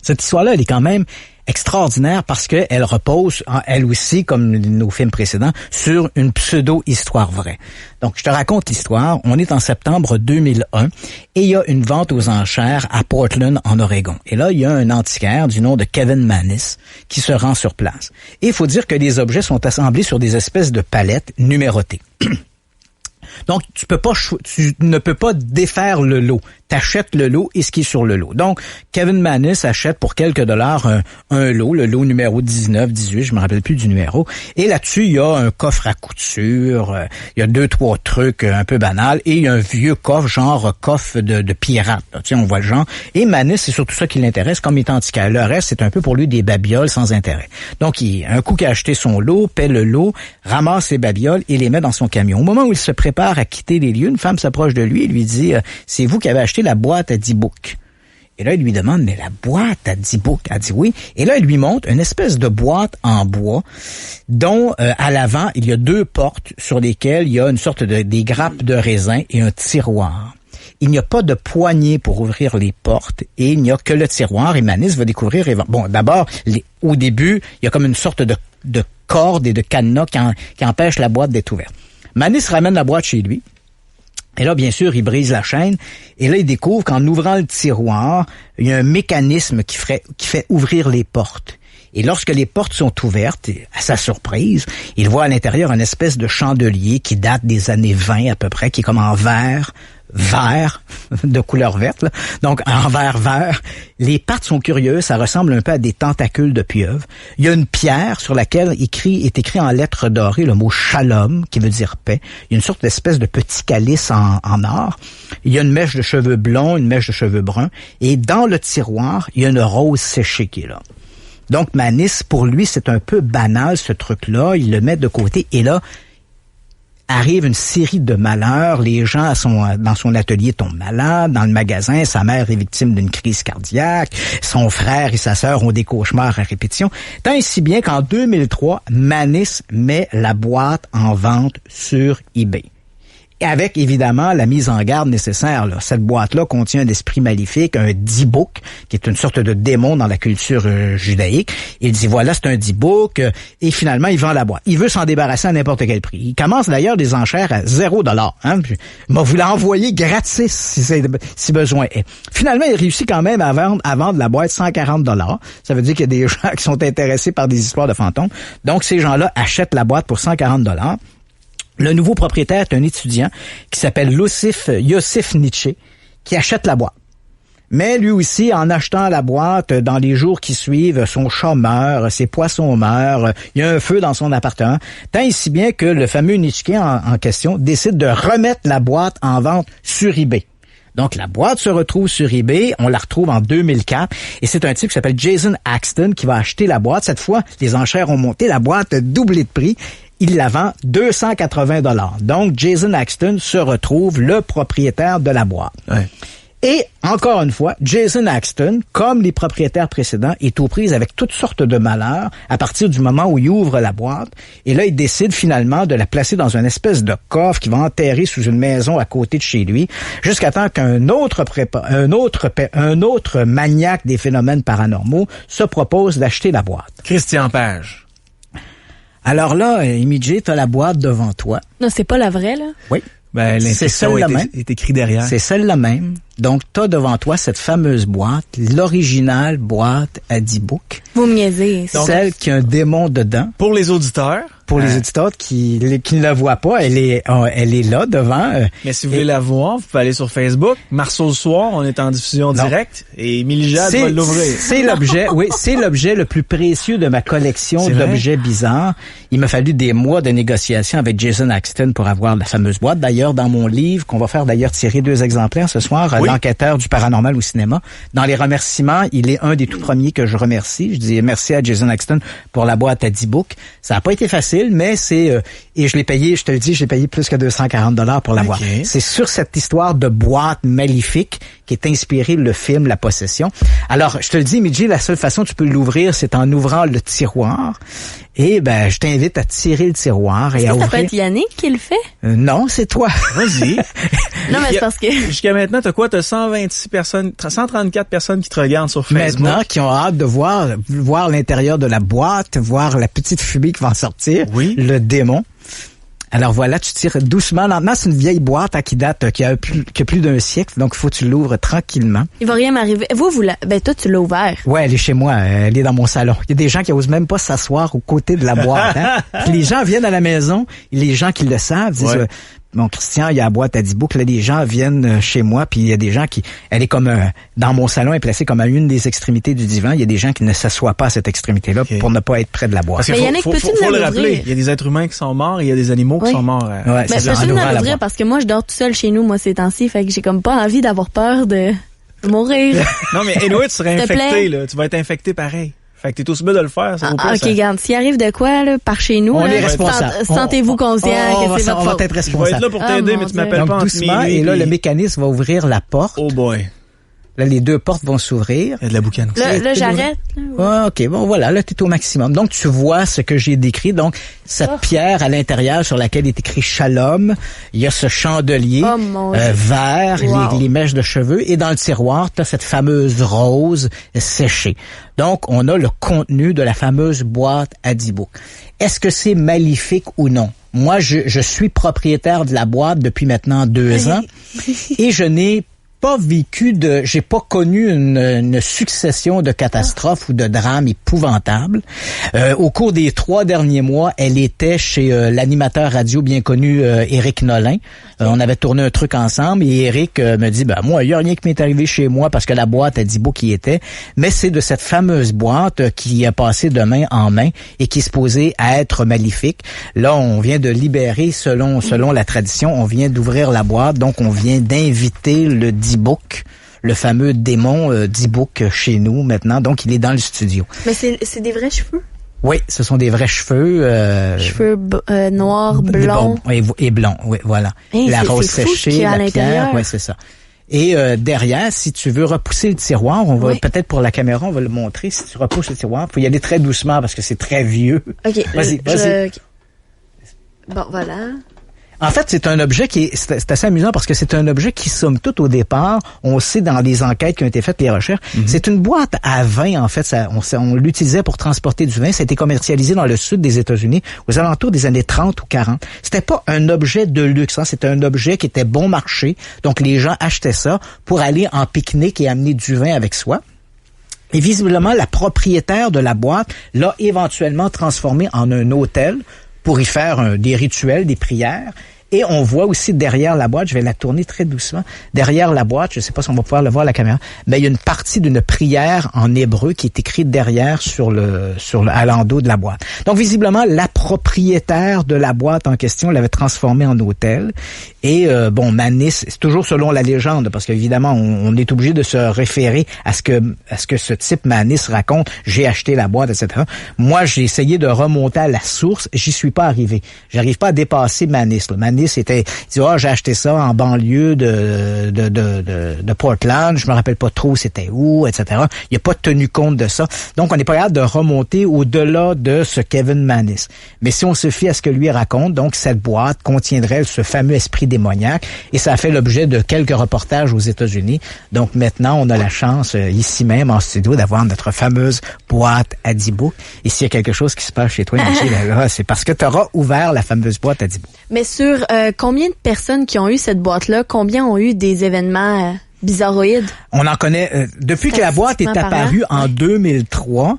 Cette histoire-là, elle est quand même extraordinaire parce que elle repose, elle aussi, comme nos films précédents, sur une pseudo-histoire vraie. Donc, je te raconte l'histoire. On est en septembre 2001 et il y a une vente aux enchères à Portland, en Oregon. Et là, il y a un antiquaire du nom de Kevin Mannis qui se rend sur place. Et il faut dire que les objets sont assemblés sur des espèces de palettes numérotées. Donc, tu ne peux pas défaire le lot. T'achètes le lot et ce qui est sur le lot. Donc, Kevin Mannis achète pour quelques dollars un lot, le lot numéro 19, 18, je me rappelle plus du numéro. Et là-dessus, il y a un coffre à couture, il y a 2-3 trucs un peu banals, et il y a un vieux coffre, genre coffre de pirate. Là. Tu sais, on voit le genre. Et Mannis, c'est surtout ça qui l'intéresse, comme il est antiquaire. Le reste, c'est un peu pour lui des babioles sans intérêt. Donc, un coup qu'il a acheté son lot, paie le lot, ramasse les babioles et les met dans son camion. Au moment où il se prépare à quitter les lieux, une femme s'approche de lui et lui dit « C'est vous qui avez acheté la boîte à 10 books. » Et là, il lui demande « Mais la boîte à 10 books? » Elle dit oui. Et là, il lui montre une espèce de boîte en bois dont, à l'avant, il y a 2 portes sur lesquelles il y a une sorte des grappes de raisin et un tiroir. Il n'y a pas de poignée pour ouvrir les portes et il n'y a que le tiroir. Et Mannis va découvrir... Bon, d'abord, au début, il y a comme une sorte de corde et de cadenas qui empêche la boîte d'être ouverte. Mannis ramène la boîte chez lui. Et là, bien sûr, il brise la chaîne. Et là, il découvre qu'en ouvrant le tiroir, il y a un mécanisme qui fait ouvrir les portes. Et lorsque les portes sont ouvertes, à sa surprise, il voit à l'intérieur une espèce de chandelier qui date des années 20 à peu près, qui est comme en vert, de couleur verte, là. Donc en vert. Les pattes sont curieuses, ça ressemble un peu à des tentacules de pieuvre. Il y a une pierre sur laquelle est écrit en lettres dorées le mot shalom, qui veut dire paix. Il y a une sorte d'espèce de petit calice en or. Il y a une mèche de cheveux blonds, une mèche de cheveux bruns. Et dans le tiroir, il y a une rose séchée qui est là. Donc Mannis, pour lui, c'est un peu banal ce truc-là. Il le met de côté et là, arrive une série de malheurs. Les gens dans son atelier tombent malades. Dans le magasin, sa mère est victime d'une crise cardiaque. Son frère et sa sœur ont des cauchemars à répétition. Tant et si bien qu'en 2003, Mannis met la boîte en vente sur eBay. Et avec, évidemment, la mise en garde nécessaire. Là. Cette boîte-là contient un esprit maléfique, un Dibuk, qui est une sorte de démon dans la culture judaïque. Il dit, voilà, c'est un Dibuk, et finalement, il vend la boîte. Il veut s'en débarrasser à n'importe quel prix. Il commence d'ailleurs des enchères à $0. Hein? Il va vous l'envoyer gratis, si besoin est. Finalement, il réussit quand même à vendre la boîte $140. Ça veut dire qu'il y a des gens qui sont intéressés par des histoires de fantômes. Donc, ces gens-là achètent la boîte pour $140. Le nouveau propriétaire est un étudiant qui s'appelle Yosef Nietzsche, qui achète la boîte. Mais lui aussi, en achetant la boîte, dans les jours qui suivent, son chat meurt, ses poissons meurent, il y a un feu dans son appartement. Tant et si bien que le fameux Nitschke en question décide de remettre la boîte en vente sur eBay. Donc, la boîte se retrouve sur eBay. On la retrouve en 2004. Et c'est un type qui s'appelle Jason Axton qui va acheter la boîte. Cette fois, les enchères ont monté. La boîte a doublé de prix. Il la vend 280 $. Donc, Jason Axton se retrouve le propriétaire de la boîte. Ouais. Et, encore une fois, Jason Axton, comme les propriétaires précédents, est aux prises avec toutes sortes de malheurs à partir du moment où il ouvre la boîte. Et là, il décide finalement de la placer dans une espèce de coffre qu'il va enterrer sous une maison à côté de chez lui, jusqu'à temps qu'un autre maniaque des phénomènes paranormaux se propose d'acheter la boîte. Christian Page. Alors là, Imidjé, t'as la boîte devant toi. Non, c'est pas la vraie, là? Oui. Ben, l'inscription est écrit derrière. C'est celle-là même. Donc, t'as devant toi cette fameuse boîte, l'originale boîte à 10 books. Vous me niaisez. Celle qui a un démon dedans. Pour les auditeurs. Pour les auditeurs qui ne la voient pas, elle est là devant. Mais si vous voulez la voir, vous pouvez aller sur Facebook. Marceau le soir, on est en diffusion directe. Et Émilie Jade va l'ouvrir. C'est l'objet, oui, c'est l'objet le plus précieux de ma collection d'objets bizarres. Il m'a fallu des mois de négociations avec Jason Axton pour avoir la fameuse boîte. D'ailleurs, dans mon livre, qu'on va faire d'ailleurs tirer 2 exemplaires ce soir, l'enquêteur du paranormal au cinéma. Dans les remerciements, il est un des tout premiers que je remercie. Je dis merci à Jason Axton pour la boîte à 10 books. Ça n'a pas été facile, mais c'est et je l'ai payé, je te le dis, j'ai payé plus que 240 $ pour la boîte. C'est sur cette histoire de boîte maléfique qui est inspiré le film La Possession. Alors, je te le dis, Midji, la seule façon que tu peux l'ouvrir, c'est en ouvrant le tiroir. Et ben, je t'invite à tirer le tiroir et à ouvrir. Ça peut être Yannick qui le fait? Non, c'est toi. Vas-y. Non, mais c'est parce que... Jusqu'à maintenant, t'as quoi? T'as 134 personnes qui te regardent sur Facebook. Maintenant, qui ont hâte de voir l'intérieur de la boîte, voir la petite fumée qui va en sortir. Oui. Le démon. Alors voilà, tu tires doucement, lentement. C'est une vieille boîte qui date, qui a plus d'un siècle, donc il faut que tu l'ouvres tranquillement. Il va rien m'arriver. Toi, tu l'as ouvert. Ouais, elle est chez moi, elle est dans mon salon. Il y a des gens qui osent même pas s'asseoir aux côtés de la boîte. Hein? Puis les gens viennent à la maison, et les gens qui le savent disent... Bon, Christian, il y a la boîte à 10 books. Là, les gens viennent chez moi, puis il y a des gens elle est comme dans mon salon, elle est placée comme à une des extrémités du divan. Il y a des gens qui ne s'assoient pas à cette extrémité-là pour ne pas être près de la boîte. Mais Yannick, peux-tu nous le rappeler? Il y a des êtres humains qui sont morts et il y a des animaux qui sont morts. Mais peux-tu nous l'ouvrir? Parce que moi, je dors tout seul chez nous, moi, ces temps-ci. Fait que j'ai comme pas envie d'avoir peur de mourir. Non, mais anyway, tu serais infecté, là. Tu vas être infecté pareil. Fait que t'es aussi bien de le faire, ça vaut pas. OK, regarde, s'il arrive de quoi, là, par chez nous, on est responsable. Sentez-vous conscient que c'est votre faute. On va être responsable. Je vais être là pour t'aider, mais tu m'appelles pas en doucement, et là, le mécanisme va ouvrir la porte. Oh boy. Là, les 2 portes vont s'ouvrir. Il y a de la boucane. Là, j'arrête. OK, bon, voilà, là, t'es au maximum. Donc, tu vois ce que j'ai décrit. Donc, cette pierre à l'intérieur sur laquelle est écrit Shalom. Il y a ce chandelier vert, les mèches de cheveux. Et dans le tiroir, t'as cette fameuse rose séchée. Donc, on a le contenu de la fameuse boîte à 10 books. Est-ce que c'est maléfique ou non? Moi, je suis propriétaire de la boîte depuis maintenant 2 ans. Et je n'ai j'ai pas connu une succession de catastrophes ou de drames épouvantables. Au cours des 3 derniers mois, elle était chez l'animateur radio bien connu Éric Nolin. On avait tourné un truc ensemble et Éric me dit, moi, il y a rien qui m'est arrivé chez moi parce que la boîte a 10 books qui était, mais c'est de cette fameuse boîte qui a passé de main en main et qui est supposée être maléfique. Là, on vient de libérer, selon la tradition, on vient d'ouvrir la boîte, donc on vient d'inviter le 10 books, le fameux démon 10 books chez nous maintenant, donc il est dans le studio. Mais c'est des vrais cheveux? Oui, ce sont des vrais cheveux. Cheveux noirs, blonds. Et blonds, oui, voilà. La rose séchée, la pierre, oui, c'est ça. Et derrière, si tu veux repousser le tiroir, on va peut-être pour la caméra, on va le montrer. Si tu repousses le tiroir, faut y aller très doucement parce que c'est très vieux. OK. Vas-y. Bon, voilà. En fait, c'est un objet c'est assez amusant parce que c'est un objet qui, somme toute, au départ, on sait dans les enquêtes qui ont été faites, les recherches, c'est une boîte à vin, en fait. On l'utilisait pour transporter du vin. Ça a été commercialisé dans le sud des États-Unis aux alentours des années 30 ou 40. C'était pas un objet de luxe, hein. C'était un objet qui était bon marché. Donc, les gens achetaient ça pour aller en pique-nique et amener du vin avec soi. Et visiblement, la propriétaire de la boîte l'a éventuellement transformé en un hôtel pour y faire des rituels, des prières. Et on voit aussi derrière la boîte, je vais la tourner très doucement, derrière la boîte, je sais pas si on va pouvoir le voir à la caméra, mais il y a une partie d'une prière en hébreu qui est écrite derrière à l'endos de la boîte. Donc visiblement, la propriétaire de la boîte en question l'avait transformée en hôtel. Et Mannis, c'est toujours selon la légende, parce qu'évidemment, on est obligé de se référer à ce que ce type Mannis raconte. J'ai acheté la boîte, etc. Moi, j'ai essayé de remonter à la source. J'y suis pas arrivé. J'arrive pas à dépasser Mannis. Mannis il dit, j'ai acheté ça en banlieue de Portland. Je me rappelle pas trop c'était où, etc. Il a pas tenu compte de ça. Donc, on n'est pas capable de remonter au-delà de ce Kevin Mannis. Mais si on se fie à ce que lui raconte, donc, cette boîte contiendrait ce fameux esprit démoniaque, et ça a fait l'objet de quelques reportages aux États-Unis. Donc, maintenant, on a la chance, ici même, en studio, d'avoir notre fameuse boîte Adibook. Et s'il y a quelque chose qui se passe chez toi, Michel, c'est parce que tu auras ouvert la fameuse boîte Adibook. Mais sur combien de personnes qui ont eu cette boîte-là, combien ont eu des événements bizarroïdes? On en connaît, depuis que la boîte est apparue en 2003,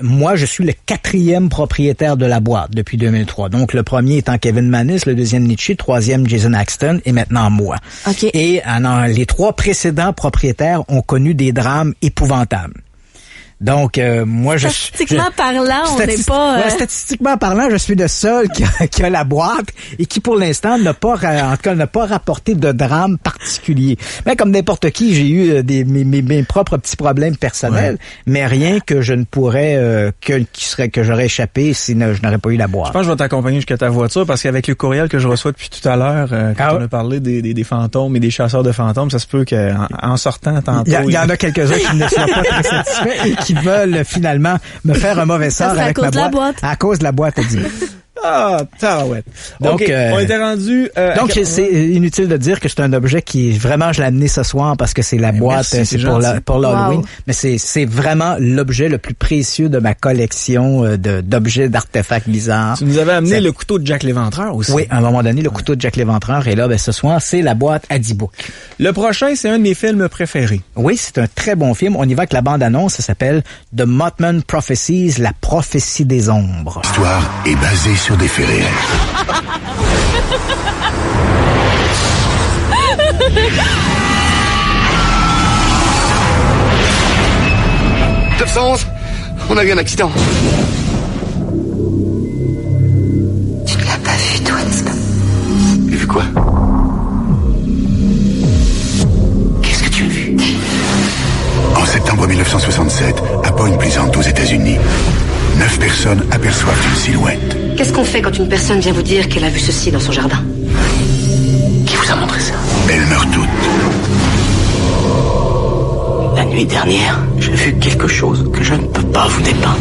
moi, je suis le 4e propriétaire de la boîte depuis 2003. Donc, le premier étant Kevin Mannis, le deuxième Nietzsche, troisième Jason Axton et maintenant moi. Okay. Et les 3 précédents propriétaires ont connu des drames épouvantables. Donc, moi, statistiquement parlant, on n'est pas... Statistiquement parlant, je suis le seul qui a la boîte et qui, pour l'instant, n'a pas rapporté de drame particulier. Mais comme n'importe qui, j'ai eu mes propres petits problèmes personnels, mais rien que je ne pourrais, que j'aurais échappé si je n'aurais pas eu la boîte. Je pense que je vais t'accompagner jusqu'à ta voiture parce qu'avec le courriel que je reçois depuis tout à l'heure, quand on a parlé des fantômes et des chasseurs de fantômes, ça se peut qu'en sortant tantôt... Il y en a quelques-uns qui ne sont pas très satisfaits et qui veulent finalement me faire un mauvais sort avec ma boîte. À cause de la boîte à 10 000. Ah, tabarouette. Donc, on était rendu... donc, c'est inutile de dire que c'est un objet qui, vraiment, je l'ai amené ce soir parce que c'est la boîte, merci, c'est pour l'Halloween. Wow. Mais c'est vraiment l'objet le plus précieux de ma collection d'objets, d'artefacts bizarres. Tu nous avais amené le couteau de Jack l'Éventreur aussi. Oui, à un moment donné, le couteau de Jack l'Éventreur. Et là, ce soir, c'est la boîte Adibook. Le prochain, c'est un de mes films préférés. Oui, c'est un très bon film. On y va avec la bande-annonce. Ça s'appelle The Mothman Prophecies, la prophétie des ombres. L'histoire est basée sur des faits réels. On a eu un accident. Tu ne l'as pas vu, toi, n'est-ce pas? J'ai vu quoi? Qu'est-ce que tu as vu? En septembre 1967, à Point Pleasant, aux États-Unis, 9 personnes aperçoivent une silhouette. Qu'est-ce qu'on fait quand une personne vient vous dire qu'elle a vu ceci dans son jardin? Qui vous a montré ça? Elles meurent toutes. La nuit dernière, j'ai vu quelque chose que je ne peux pas vous dépeindre.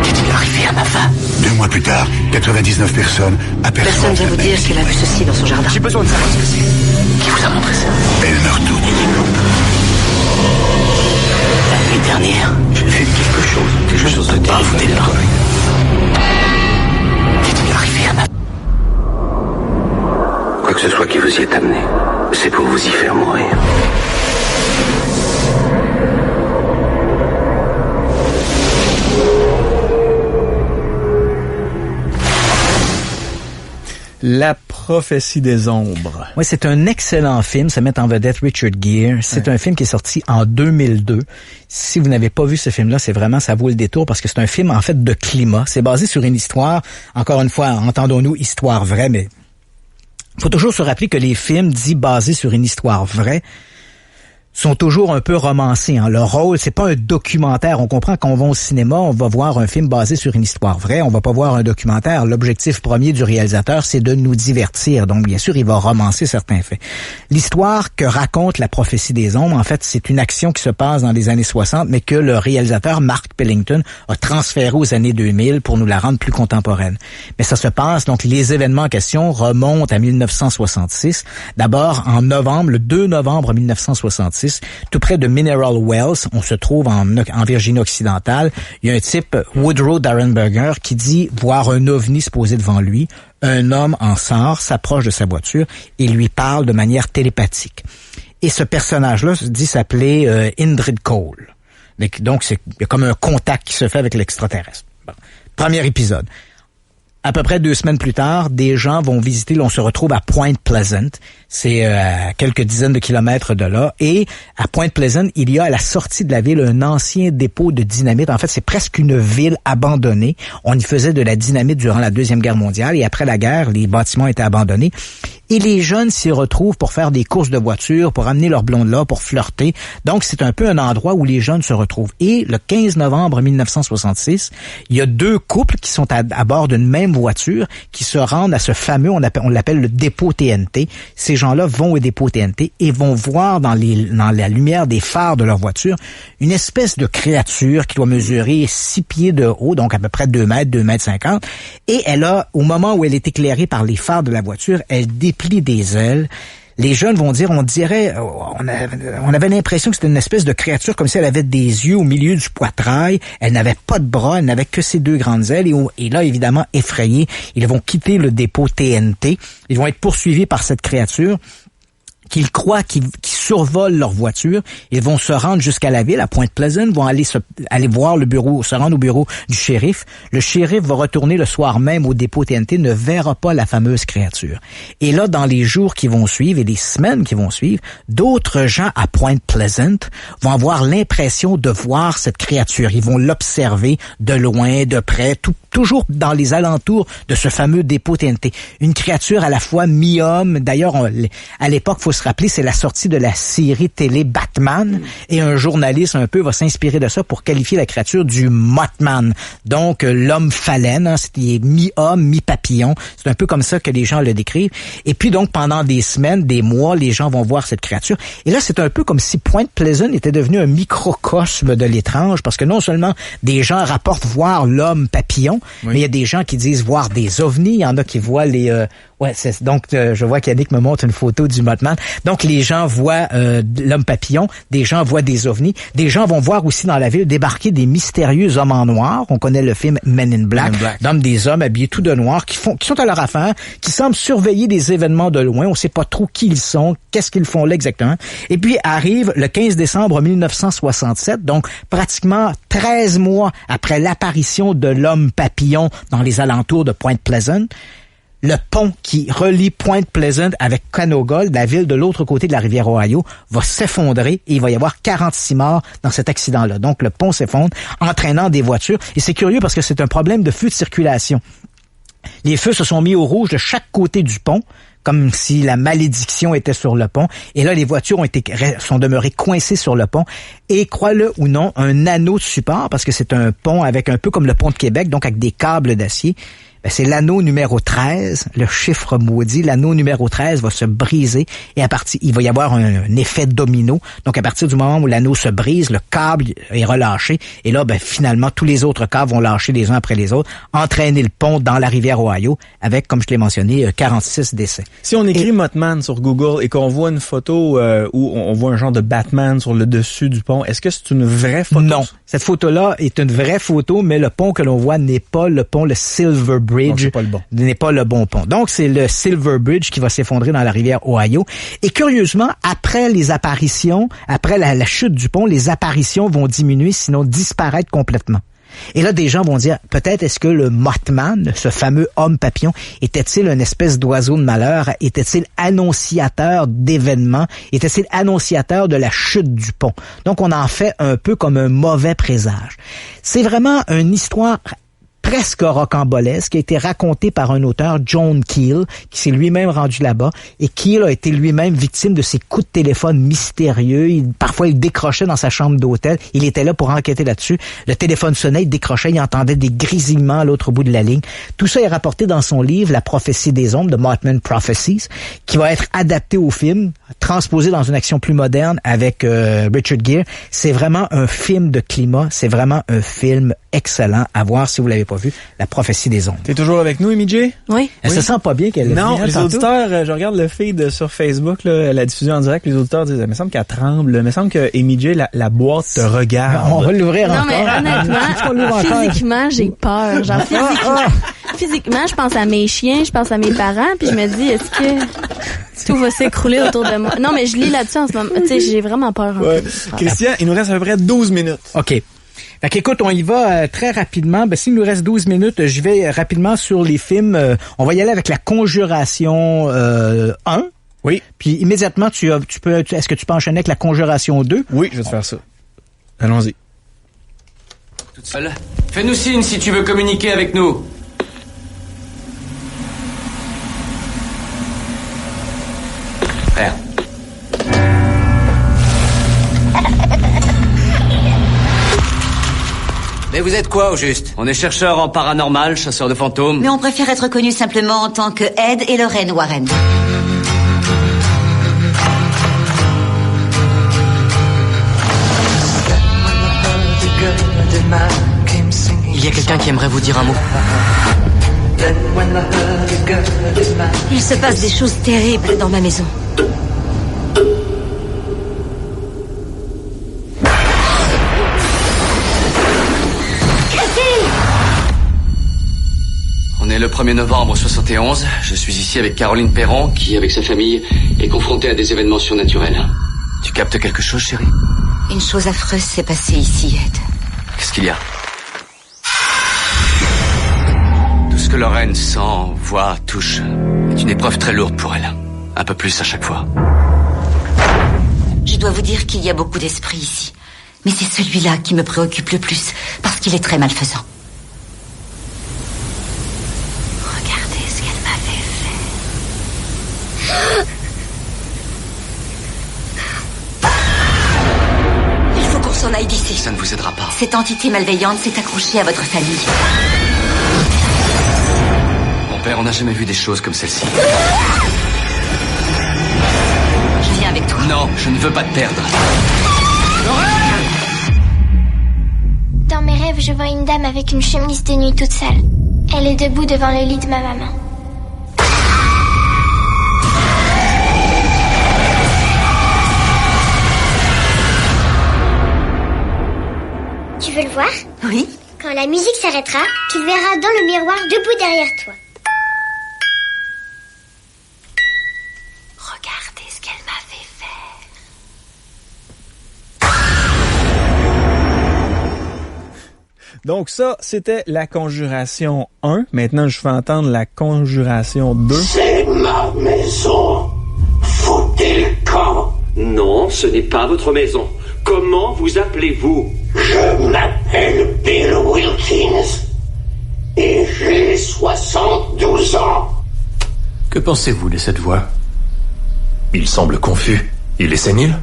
Qu'est-il arrivé à ma femme? 2 mois plus tard, 99 personnes aperçoivent... Personne vient vous dire qu'elle a vu ceci dans son jardin. J'ai besoin de savoir ce que c'est. Qui vous a montré ça? Elles meurent toutes. La nuit dernière, j'ai vu quelque chose que je ne peux pas vous dépeindre. Qu'est-il arrivé à ma... Quoi que ce soit qui vous y est amené, c'est pour vous y faire mourir. La prophétie des ombres. Oui, c'est un excellent film. Ça met en vedette Richard Gere. C'est un film qui est sorti en 2002. Si vous n'avez pas vu ce film-là, c'est vraiment, ça vaut le détour parce que c'est un film, en fait, de climat. C'est basé sur une histoire. Encore une fois, entendons-nous, histoire vraie, mais faut toujours se rappeler que les films dits basés sur une histoire vraie sont toujours un peu romancés. Hein. Leur rôle, c'est pas un documentaire. On comprend qu'on va au cinéma, on va voir un film basé sur une histoire vraie. On va pas voir un documentaire. L'objectif premier du réalisateur, c'est de nous divertir. Donc, bien sûr, il va romancer certains faits. L'histoire que raconte la prophétie des ombres, en fait, c'est une action qui se passe dans les années 60, mais que le réalisateur Mark Pellington a transféré aux années 2000 pour nous la rendre plus contemporaine. Mais ça se passe, donc les événements en question remontent à 1966. D'abord, en novembre, le 2 novembre 1966, tout près de Mineral Wells, on se trouve en Virginie occidentale. Il y a un type, Woodrow Darrenberger, qui dit voir un ovni se poser devant lui. Un homme en sort, s'approche de sa voiture et lui parle de manière télépathique. Et ce personnage-là dit s'appeler Indrid Cole. Donc, il y a comme un contact qui se fait avec l'extraterrestre. Bon. Premier épisode. À peu près 2 semaines plus tard, des gens vont visiter, on se retrouve à Point Pleasant. C'est à quelques dizaines de kilomètres de là. Et à Point Pleasant, il y a à la sortie de la ville un ancien dépôt de dynamite. En fait, c'est presque une ville abandonnée. On y faisait de la dynamite durant la Deuxième Guerre mondiale. Et après la guerre, les bâtiments étaient abandonnés. Et les jeunes s'y retrouvent pour faire des courses de voitures, pour amener leurs blondes là, pour flirter. Donc, c'est un peu un endroit où les jeunes se retrouvent. Et le 15 novembre 1966, il y a 2 couples qui sont à bord d'une même voiture qui se rendent à ce fameux, on l'appelle le dépôt TNT. Ces gens-là vont au dépôt TNT et vont voir dans la lumière des phares de leur voiture une espèce de créature qui doit mesurer 6 pieds de haut, donc à peu près 2 mètres, 2 mètres 50. Et elle a, au moment où elle est éclairée par les phares de la voiture, elle déplie des ailes. Les jeunes vont dire, on avait l'impression que c'était une espèce de créature comme si elle avait des yeux au milieu du poitrail. Elle n'avait pas de bras, elle n'avait que ses 2 grandes ailes. Et là, évidemment, effrayés, ils vont quitter le dépôt TNT. Ils vont être poursuivis par cette créature qu'ils croient qui survolent leur voiture. Ils vont se rendre jusqu'à la ville, à Point Pleasant, vont aller voir le bureau, se rendre au bureau du shérif. Le shérif va retourner le soir même au dépôt TNT, ne verra pas la fameuse créature. Et là, dans les jours qui vont suivre et les semaines qui vont suivre, d'autres gens à Point Pleasant vont avoir l'impression de voir cette créature. Ils vont l'observer de loin, de près, toujours dans les alentours de ce fameux dépôt TNT. Une créature à la fois mi-homme. D'ailleurs, à l'époque, faut se rappeler, c'est la sortie de la série télé Batman, et un journaliste un peu va s'inspirer de ça pour qualifier la créature du Mothman. Donc, l'homme phalène, c'est mi-homme, mi-papillon. C'est un peu comme ça que les gens le décrivent. Et puis donc, pendant des semaines, des mois, les gens vont voir cette créature. Et là, c'est un peu comme si Point Pleasant était devenu un microcosme de l'étrange, parce que non seulement des gens rapportent voir l'homme papillon, mais il y a des gens qui disent voir des ovnis. Il y en a qui voient les... donc je vois qu'Yannick me montre une photo du Mothman. Donc les gens voient l'homme papillon, des gens voient des ovnis, des gens vont voir aussi dans la ville débarquer des mystérieux hommes en noir. On connaît le film Men in Black, donc des hommes habillés tout de noir qui sont à leur affaire, qui semblent surveiller des événements de loin. On sait pas trop qui ils sont, qu'est-ce qu'ils font là exactement. Et puis arrive le 15 décembre 1967, donc pratiquement 13 mois après l'apparition de l'homme papillon dans les alentours de Point Pleasant. Le pont qui relie Point Pleasant avec Canoga, la ville de l'autre côté de la rivière Ohio, va s'effondrer et il va y avoir 46 morts dans cet accident-là. Donc, le pont s'effondre, entraînant des voitures. Et c'est curieux parce que c'est un problème de feu de circulation. Les feux se sont mis au rouge de chaque côté du pont, comme si la malédiction était sur le pont. Et là, les voitures sont demeurées coincées sur le pont. Et, crois-le ou non, un anneau de support, parce que c'est un pont avec un peu comme le pont de Québec, donc avec des câbles d'acier. C'est l'anneau numéro 13, le chiffre maudit. L'anneau numéro 13 va se briser et il va y avoir un effet domino. Donc, à partir du moment où l'anneau se brise, le câble est relâché. Et là, finalement, tous les autres câbles vont lâcher les uns après les autres, entraîner le pont dans la rivière Ohio avec, comme je l'ai mentionné, 46 décès. Si on écrit Mothman sur Google et qu'on voit une photo où on voit un genre de Batman sur le dessus du pont, est-ce que c'est une vraie photo? Non. Cette photo-là est une vraie photo, mais le pont que l'on voit n'est pas le pont, le Silver Bridge. N'est pas le bon pont. Donc, c'est le Silver Bridge qui va s'effondrer dans la rivière Ohio. Et curieusement, après les apparitions, après la chute du pont, les apparitions vont diminuer, sinon disparaître complètement. Et là, des gens vont dire, peut-être est-ce que le Mothman, ce fameux homme papillon, était-il une espèce d'oiseau de malheur? Était-il annonciateur d'événements? Était-il annonciateur de la chute du pont? Donc, on en fait un peu comme un mauvais présage. C'est vraiment une histoire presque rocambolesque, qui a été raconté par un auteur, John Keel, qui s'est lui-même rendu là-bas. Et Keel a été lui-même victime de ces coups de téléphone mystérieux. Parfois, il décrochait dans sa chambre d'hôtel. Il était là pour enquêter là-dessus. Le téléphone sonnait, il décrochait, il entendait des grésillements à l'autre bout de la ligne. Tout ça est rapporté dans son livre, La prophétie des ombres, The Mothman Prophecies, qui va être adapté au film, transposé dans une action plus moderne avec Richard Gere. C'est vraiment un film de climat. C'est vraiment un film excellent à voir si vous l'avez pas vu, La prophétie des ombres. T'es toujours avec nous, Amy J? Oui. Elle se sent pas bien qu'elle le Non, dise, les auditeurs, je regarde le feed sur Facebook, là, la diffusion en direct, les auditeurs disent, il me semble qu'elle tremble, il me semble que Amy J, la boîte te regarde. On va l'ouvrir encore. Non, mais honnêtement, physiquement, j'ai peur. Genre, physiquement, je pense à mes chiens, je pense à mes parents, puis je me dis, est-ce que tout va s'écrouler autour de moi? Non, mais je lis là-dessus en ce moment. Tu sais, j'ai vraiment peur. Ouais. Christian, il nous reste à peu près 12 minutes. OK. Fait qu'écoute, on y va très rapidement. S'il nous reste 12 minutes, je vais rapidement sur les films. On va y aller avec La Conjuration 1. Oui. Puis immédiatement, est-ce que tu peux enchaîner avec La Conjuration 2? Oui, je vais te faire ça. Allons-y. Toute seule. Fais-nous signe si tu veux communiquer avec nous. Frère. Mais vous êtes quoi au juste? On est chercheurs en paranormal, chasseurs de fantômes. Mais on préfère être connus simplement en tant que Ed et Lorraine Warren. Il y a quelqu'un qui aimerait vous dire un mot. Il se passe des choses terribles dans ma maison. On est le 1er novembre 71. Je suis ici avec Caroline Perron, qui, avec sa famille, est confrontée à des événements surnaturels. Tu captes quelque chose, chérie? Une chose affreuse s'est passée ici, Ed. Qu'est-ce qu'il y a? Tout ce que Lorraine sent, voit, touche est une épreuve très lourde pour elle. Un peu plus à chaque fois. Je dois vous dire qu'il y a beaucoup d'esprits ici. Mais c'est celui-là qui me préoccupe le plus, parce qu'il est très malfaisant. Regardez ce qu'elle m'avait fait. Il faut qu'on s'en aille d'ici. Ça ne vous aidera pas. Cette entité malveillante s'est accrochée à votre famille. Mon père, on n'a jamais vu des choses comme celle-ci. Je viens avec toi. Non, je ne veux pas te perdre. Dans mes rêves, je vois une dame avec une chemise de nuit toute sale. Elle est debout devant le lit de ma maman. Tu veux le voir? Oui. Quand la musique s'arrêtera, tu le verras dans le miroir debout derrière toi. Regardez ce qu'elle m'avait fait. Donc ça, c'était La Conjuration 1. Maintenant, je fais entendre La Conjuration 2. C'est ma maison. Foutez le camp. Non, ce n'est pas votre maison. Comment vous appelez-vous? Je m'appelle Bill Wilkins. Et j'ai 72 ans. Que pensez-vous de cette voix? Il semble confus. Il est sénile?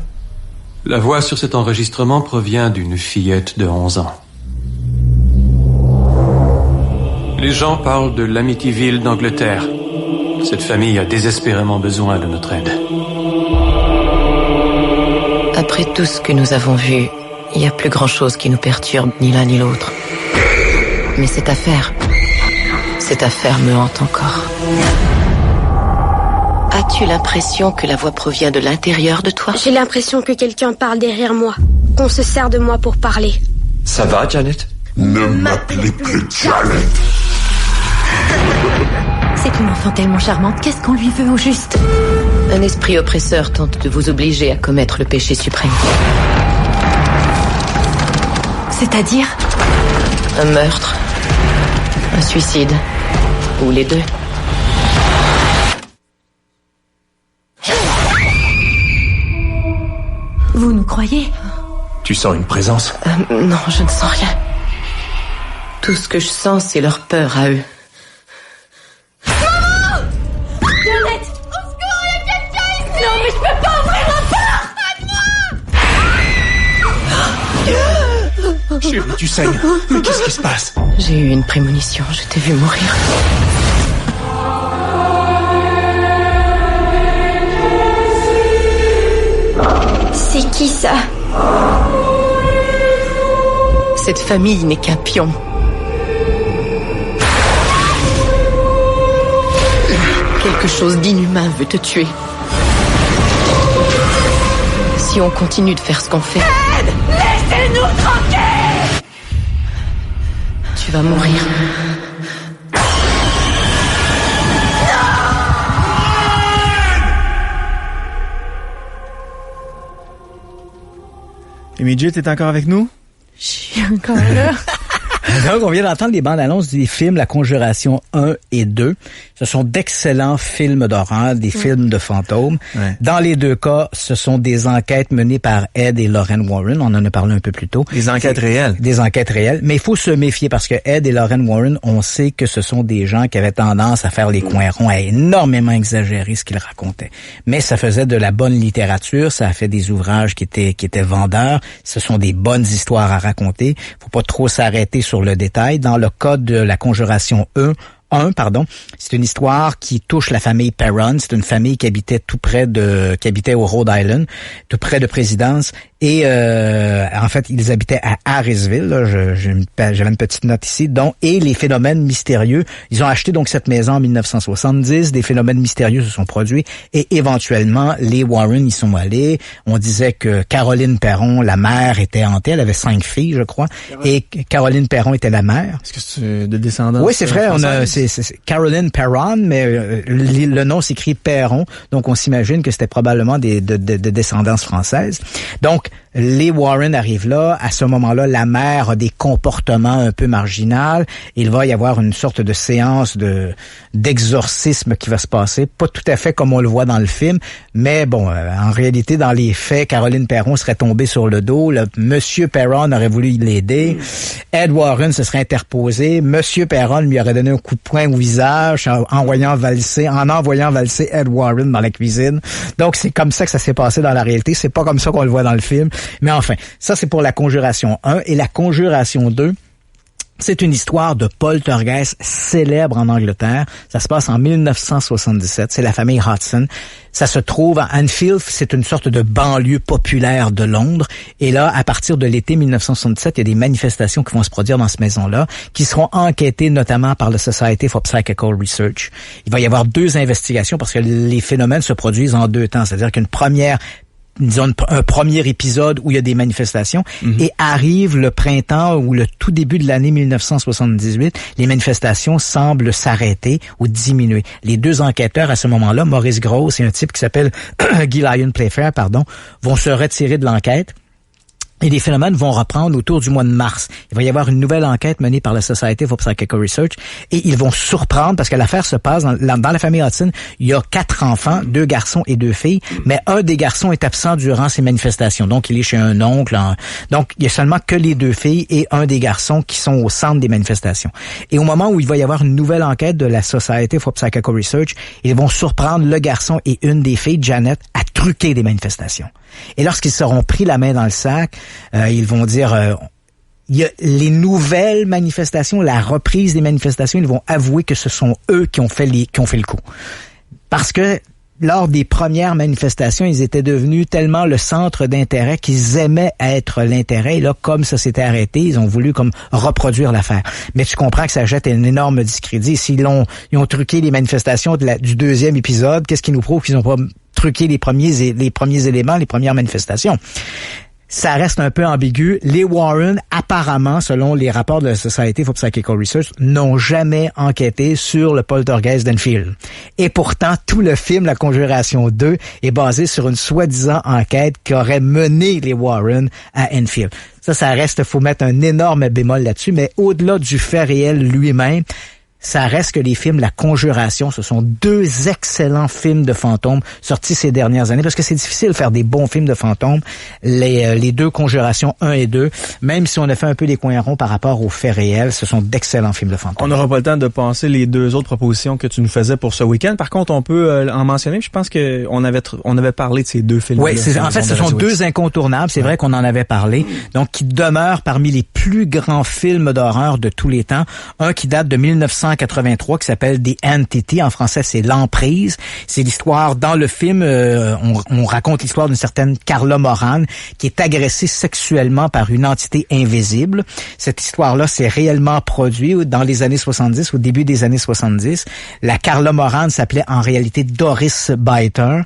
La voix sur cet enregistrement provient d'une fillette de 11 ans. Les gens parlent de l'Amityville d'Angleterre. Cette famille a désespérément besoin de notre aide. Après tout ce que nous avons vu, il n'y a plus grand-chose qui nous perturbe, ni l'un ni l'autre. Mais cette affaire me hante encore. As-tu l'impression que la voix provient de l'intérieur de toi? J'ai l'impression que quelqu'un parle derrière moi, qu'on se sert de moi pour parler. Ça va, Janet? Ne m'appelez plus Janet. C'est une enfant tellement charmante, qu'est-ce qu'on lui veut au juste? Un esprit oppresseur tente de vous obliger à commettre le péché suprême. C'est-à-dire? Un meurtre, un suicide, ou les deux. Vous nous croyez? Tu sens une présence? Non, je ne sens rien. Tout ce que je sens, c'est leur peur à eux. Maman! Janet! Au secours, il y a quelqu'un ici! Non, mais je peux pas ouvrir la porte! Chérie, tu saignes. Mais qu'est-ce qui se passe? J'ai eu une prémonition, je t'ai vu mourir. C'est qui ça? Cette famille n'est qu'un pion. Quelque chose d'inhumain veut te tuer. Si on continue de faire ce qu'on fait... Ed! Laissez-nous tranquilles! Tu vas mourir. Et Midget, t'es encore avec nous? Je suis encore là. Donc, on vient d'entendre les bandes annonces des films La Conjuration 1 et 2. Ce sont d'excellents films d'horreur, des films de fantômes. Ouais. Dans les deux cas, ce sont des enquêtes menées par Ed et Lorraine Warren. On en a parlé un peu plus tôt. Des enquêtes réelles. Des enquêtes réelles. Mais il faut se méfier parce que Ed et Lorraine Warren, on sait que ce sont des gens qui avaient tendance à faire les coins ronds, à énormément exagérer ce qu'ils racontaient. Mais ça faisait de la bonne littérature, ça a fait des ouvrages qui étaient vendeurs. Ce sont des bonnes histoires à raconter. Faut pas trop s'arrêter sur le détail. Dans le cas de La Conjuration 1, c'est une histoire qui touche la famille Perron. C'est une famille qui habitait qui habitait au Rhode Island, tout près de Présidence. Et en fait, ils habitaient à Harrisville. Là, j'avais une petite note ici. Et les phénomènes mystérieux. Ils ont acheté donc cette maison en 1970. Des phénomènes mystérieux se sont produits. Et éventuellement, les Warren y sont allés. On disait que Caroline Perron, la mère, était hantée. Elle avait 5 filles, je crois. Et Caroline Perron était la mère. Est-ce que c'est de descendance? Oui, c'est vrai. C'est Caroline Perron, mais le nom s'écrit Perron. Donc, on s'imagine que c'était probablement de descendance française. Donc, les Warren arrivent là. À ce moment-là, la mère a des comportements un peu marginaux. Il va y avoir une sorte de séance d'exorcisme qui va se passer. Pas tout à fait comme on le voit dans le film, mais bon, en réalité, dans les faits, Caroline Perron serait tombée sur le dos. Monsieur Perron aurait voulu l'aider. Ed Warren se serait interposé. Monsieur Perron lui aurait donné un coup de poing au visage en envoyant valser Ed Warren dans la cuisine. Donc, c'est comme ça que ça s'est passé dans la réalité. C'est pas comme ça qu'on le voit dans le film. Mais enfin, ça, c'est pour La Conjuration 1. Et La Conjuration 2, c'est une histoire de poltergeist célèbre en Angleterre. Ça se passe en 1977. C'est la famille Hodgson. Ça se trouve à Enfield. C'est une sorte de banlieue populaire de Londres. Et là, à partir de l'été 1977, il y a des manifestations qui vont se produire dans cette maison-là, qui seront enquêtées notamment par le Society for Psychical Research. Il va y avoir 2 investigations parce que les phénomènes se produisent en 2 temps. C'est-à-dire qu'une première un premier épisode où il y a des manifestations et arrive le printemps ou le tout début de l'année 1978, les manifestations semblent s'arrêter ou diminuer. Les 2 enquêteurs à ce moment-là, Maurice Grosse et un type qui s'appelle Guy Lyon Playfair, vont se retirer de l'enquête. Et les phénomènes vont reprendre autour du mois de mars. Il va y avoir une nouvelle enquête menée par la Society for Psychical Research et ils vont surprendre parce que l'affaire se passe dans la famille Hodgson. Il y a 4 enfants, 2 garçons et 2 filles, mais un des garçons est absent durant ces manifestations. Donc, il est chez un oncle. Donc, il y a seulement que les 2 filles et un des garçons qui sont au centre des manifestations. Et au moment où il va y avoir une nouvelle enquête de la Society for Psychical Research, ils vont surprendre le garçon et une des filles, Janet, à truquer des manifestations. Et lorsqu'ils seront pris la main dans le sac, ils vont dire il y a les nouvelles manifestations, la reprise des manifestations, ils vont avouer que ce sont eux qui ont fait le coup. Parce que lors des premières manifestations, ils étaient devenus tellement le centre d'intérêt qu'ils aimaient être l'intérêt. Et là, comme ça s'était arrêté, ils ont voulu comme reproduire l'affaire. Mais tu comprends que ça jette un énorme discrédit. Ils ont truqué les manifestations du 2e épisode. Qu'est-ce qui nous prouve qu'ils n'ont pas truqué les premiers éléments, les premières manifestations? Ça reste un peu ambigu. Les Warren, apparemment, selon les rapports de la Society for Psychical Research, n'ont jamais enquêté sur le poltergeist d'Enfield. Et pourtant, tout le film La Conjuration 2 est basé sur une soi-disant enquête qui aurait mené les Warren à Enfield. Ça reste, faut mettre un énorme bémol là-dessus, mais au-delà du fait réel lui-même, ça reste que les films La Conjuration, ce sont 2 excellents films de fantômes sortis ces dernières années, parce que c'est difficile de faire des bons films de fantômes. Les 2 Conjurations 1 et 2, même si on a fait un peu des coins ronds par rapport aux faits réels, ce sont d'excellents films de fantômes. On n'aura pas le temps de penser les 2 autres propositions que tu nous faisais pour ce week-end. Par contre, on peut en mentionner. Je pense que on avait parlé de ces 2 films. Oui, en fait, ce sont 2 incontournables. C'est vrai qu'on en avait parlé. Donc, qui demeurent parmi les plus grands films d'horreur de tous les temps. Un qui date de 1983 qui s'appelle The Entity. En français, c'est L'Emprise. C'est l'histoire, dans le film, on raconte l'histoire d'une certaine Carla Moran qui est agressée sexuellement par une entité invisible. Cette histoire-là s'est réellement produite dans les années 70, au début des années 70. La Carla Moran s'appelait en réalité Doris Biter.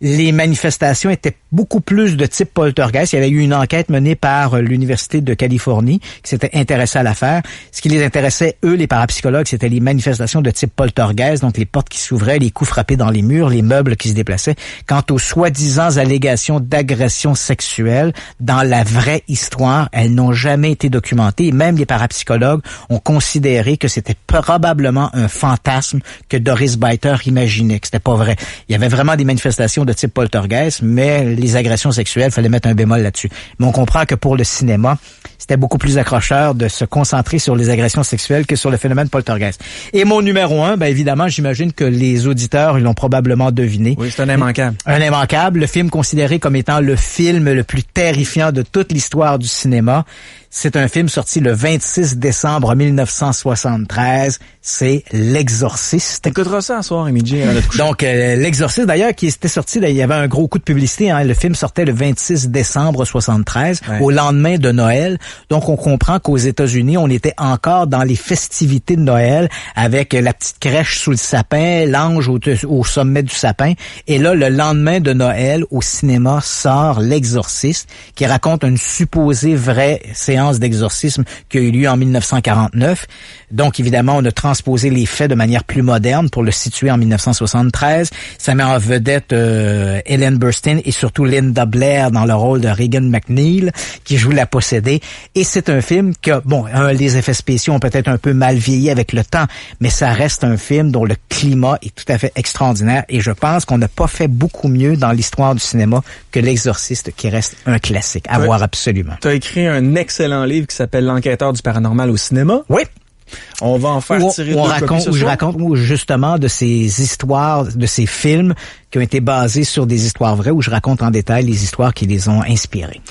Les manifestations étaient beaucoup plus de type poltergeist. Il y avait eu une enquête menée par l'Université de Californie qui s'était intéressée à l'affaire. Ce qui les intéressait, eux, les parapsychologues, c'était c'était les manifestations de type poltergeist, donc les portes qui s'ouvraient, les coups frappés dans les murs, les meubles qui se déplaçaient. Quant aux soi-disant allégations d'agression sexuelle, dans la vraie histoire, elles n'ont jamais été documentées. Et même les parapsychologues ont considéré que c'était probablement un fantasme que Doris Beiter imaginait, que c'était pas vrai. Il y avait vraiment des manifestations de type poltergeist, mais les agressions sexuelles, fallait mettre un bémol là-dessus. Mais on comprend que pour le cinéma, c'était beaucoup plus accrocheur de se concentrer sur les agressions sexuelles que sur le phénomène poltergeist. Et mon numéro 1, ben évidemment, j'imagine que les auditeurs, ils l'ont probablement deviné. Oui, c'est un immanquable. Un immanquable, le film considéré comme étant le film le plus terrifiant de toute l'histoire du cinéma. C'est un film sorti le 26 décembre 1973. C'est L'Exorciste. T'écouteras ça ce soir, Émilie. Donc, L'Exorciste, d'ailleurs, qui était sorti, il y avait un gros coup de publicité. Hein. Le film sortait le 26 décembre 73, au lendemain de Noël. Donc, on comprend qu'aux États-Unis, on était encore dans les festivités de Noël avec la petite crèche sous le sapin, l'ange au sommet du sapin. Et là, le lendemain de Noël, au cinéma, sort L'Exorciste, qui raconte une supposée vraie séance d'exorcisme qui a eu lieu en 1949. Donc, évidemment, on a transposé les faits de manière plus moderne pour le situer en 1973. Ça met en vedette Ellen Burstyn et surtout Linda Blair dans le rôle de Regan McNeil, qui joue la possédée. Et c'est un film que, bon, les effets spéciaux ont peut-être un peu mal vieilli avec le temps, mais ça reste un film dont le climat est tout à fait extraordinaire. Et je pense qu'on n'a pas fait beaucoup mieux dans l'histoire du cinéma que L'Exorciste, qui reste un classique à voir absolument. Tu as écrit un excellent livre qui s'appelle L'enquêteur du paranormal au cinéma. Oui. On va en faire tirer deux copies ce soir. Je raconte justement de ces histoires, de ces films qui ont été basés sur des histoires vraies, où je raconte en détail les histoires qui les ont inspirés.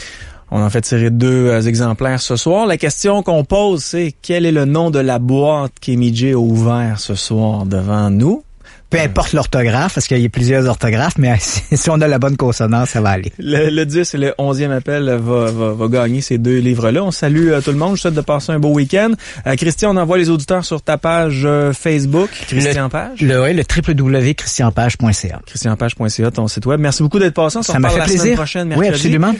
On en fait tirer 2 exemplaires ce soir. La question qu'on pose, c'est quel est le nom de la boîte qu'Émilie a ouvert ce soir devant nous? Peu importe l'orthographe, parce qu'il y a plusieurs orthographes, mais si on a la bonne consonance, ça va aller. Le 10 et le 11e appel va gagner ces 2 livres-là. On salue tout le monde. Je souhaite de passer un beau week-end. Christian, on envoie les auditeurs sur ta page Facebook, Christian Page. Le www.christianpage.ca. Christianpage.ca, ton site web. Merci beaucoup d'être passé. Ça m'a fait plaisir. La semaine prochaine, mercredi. Oui, absolument.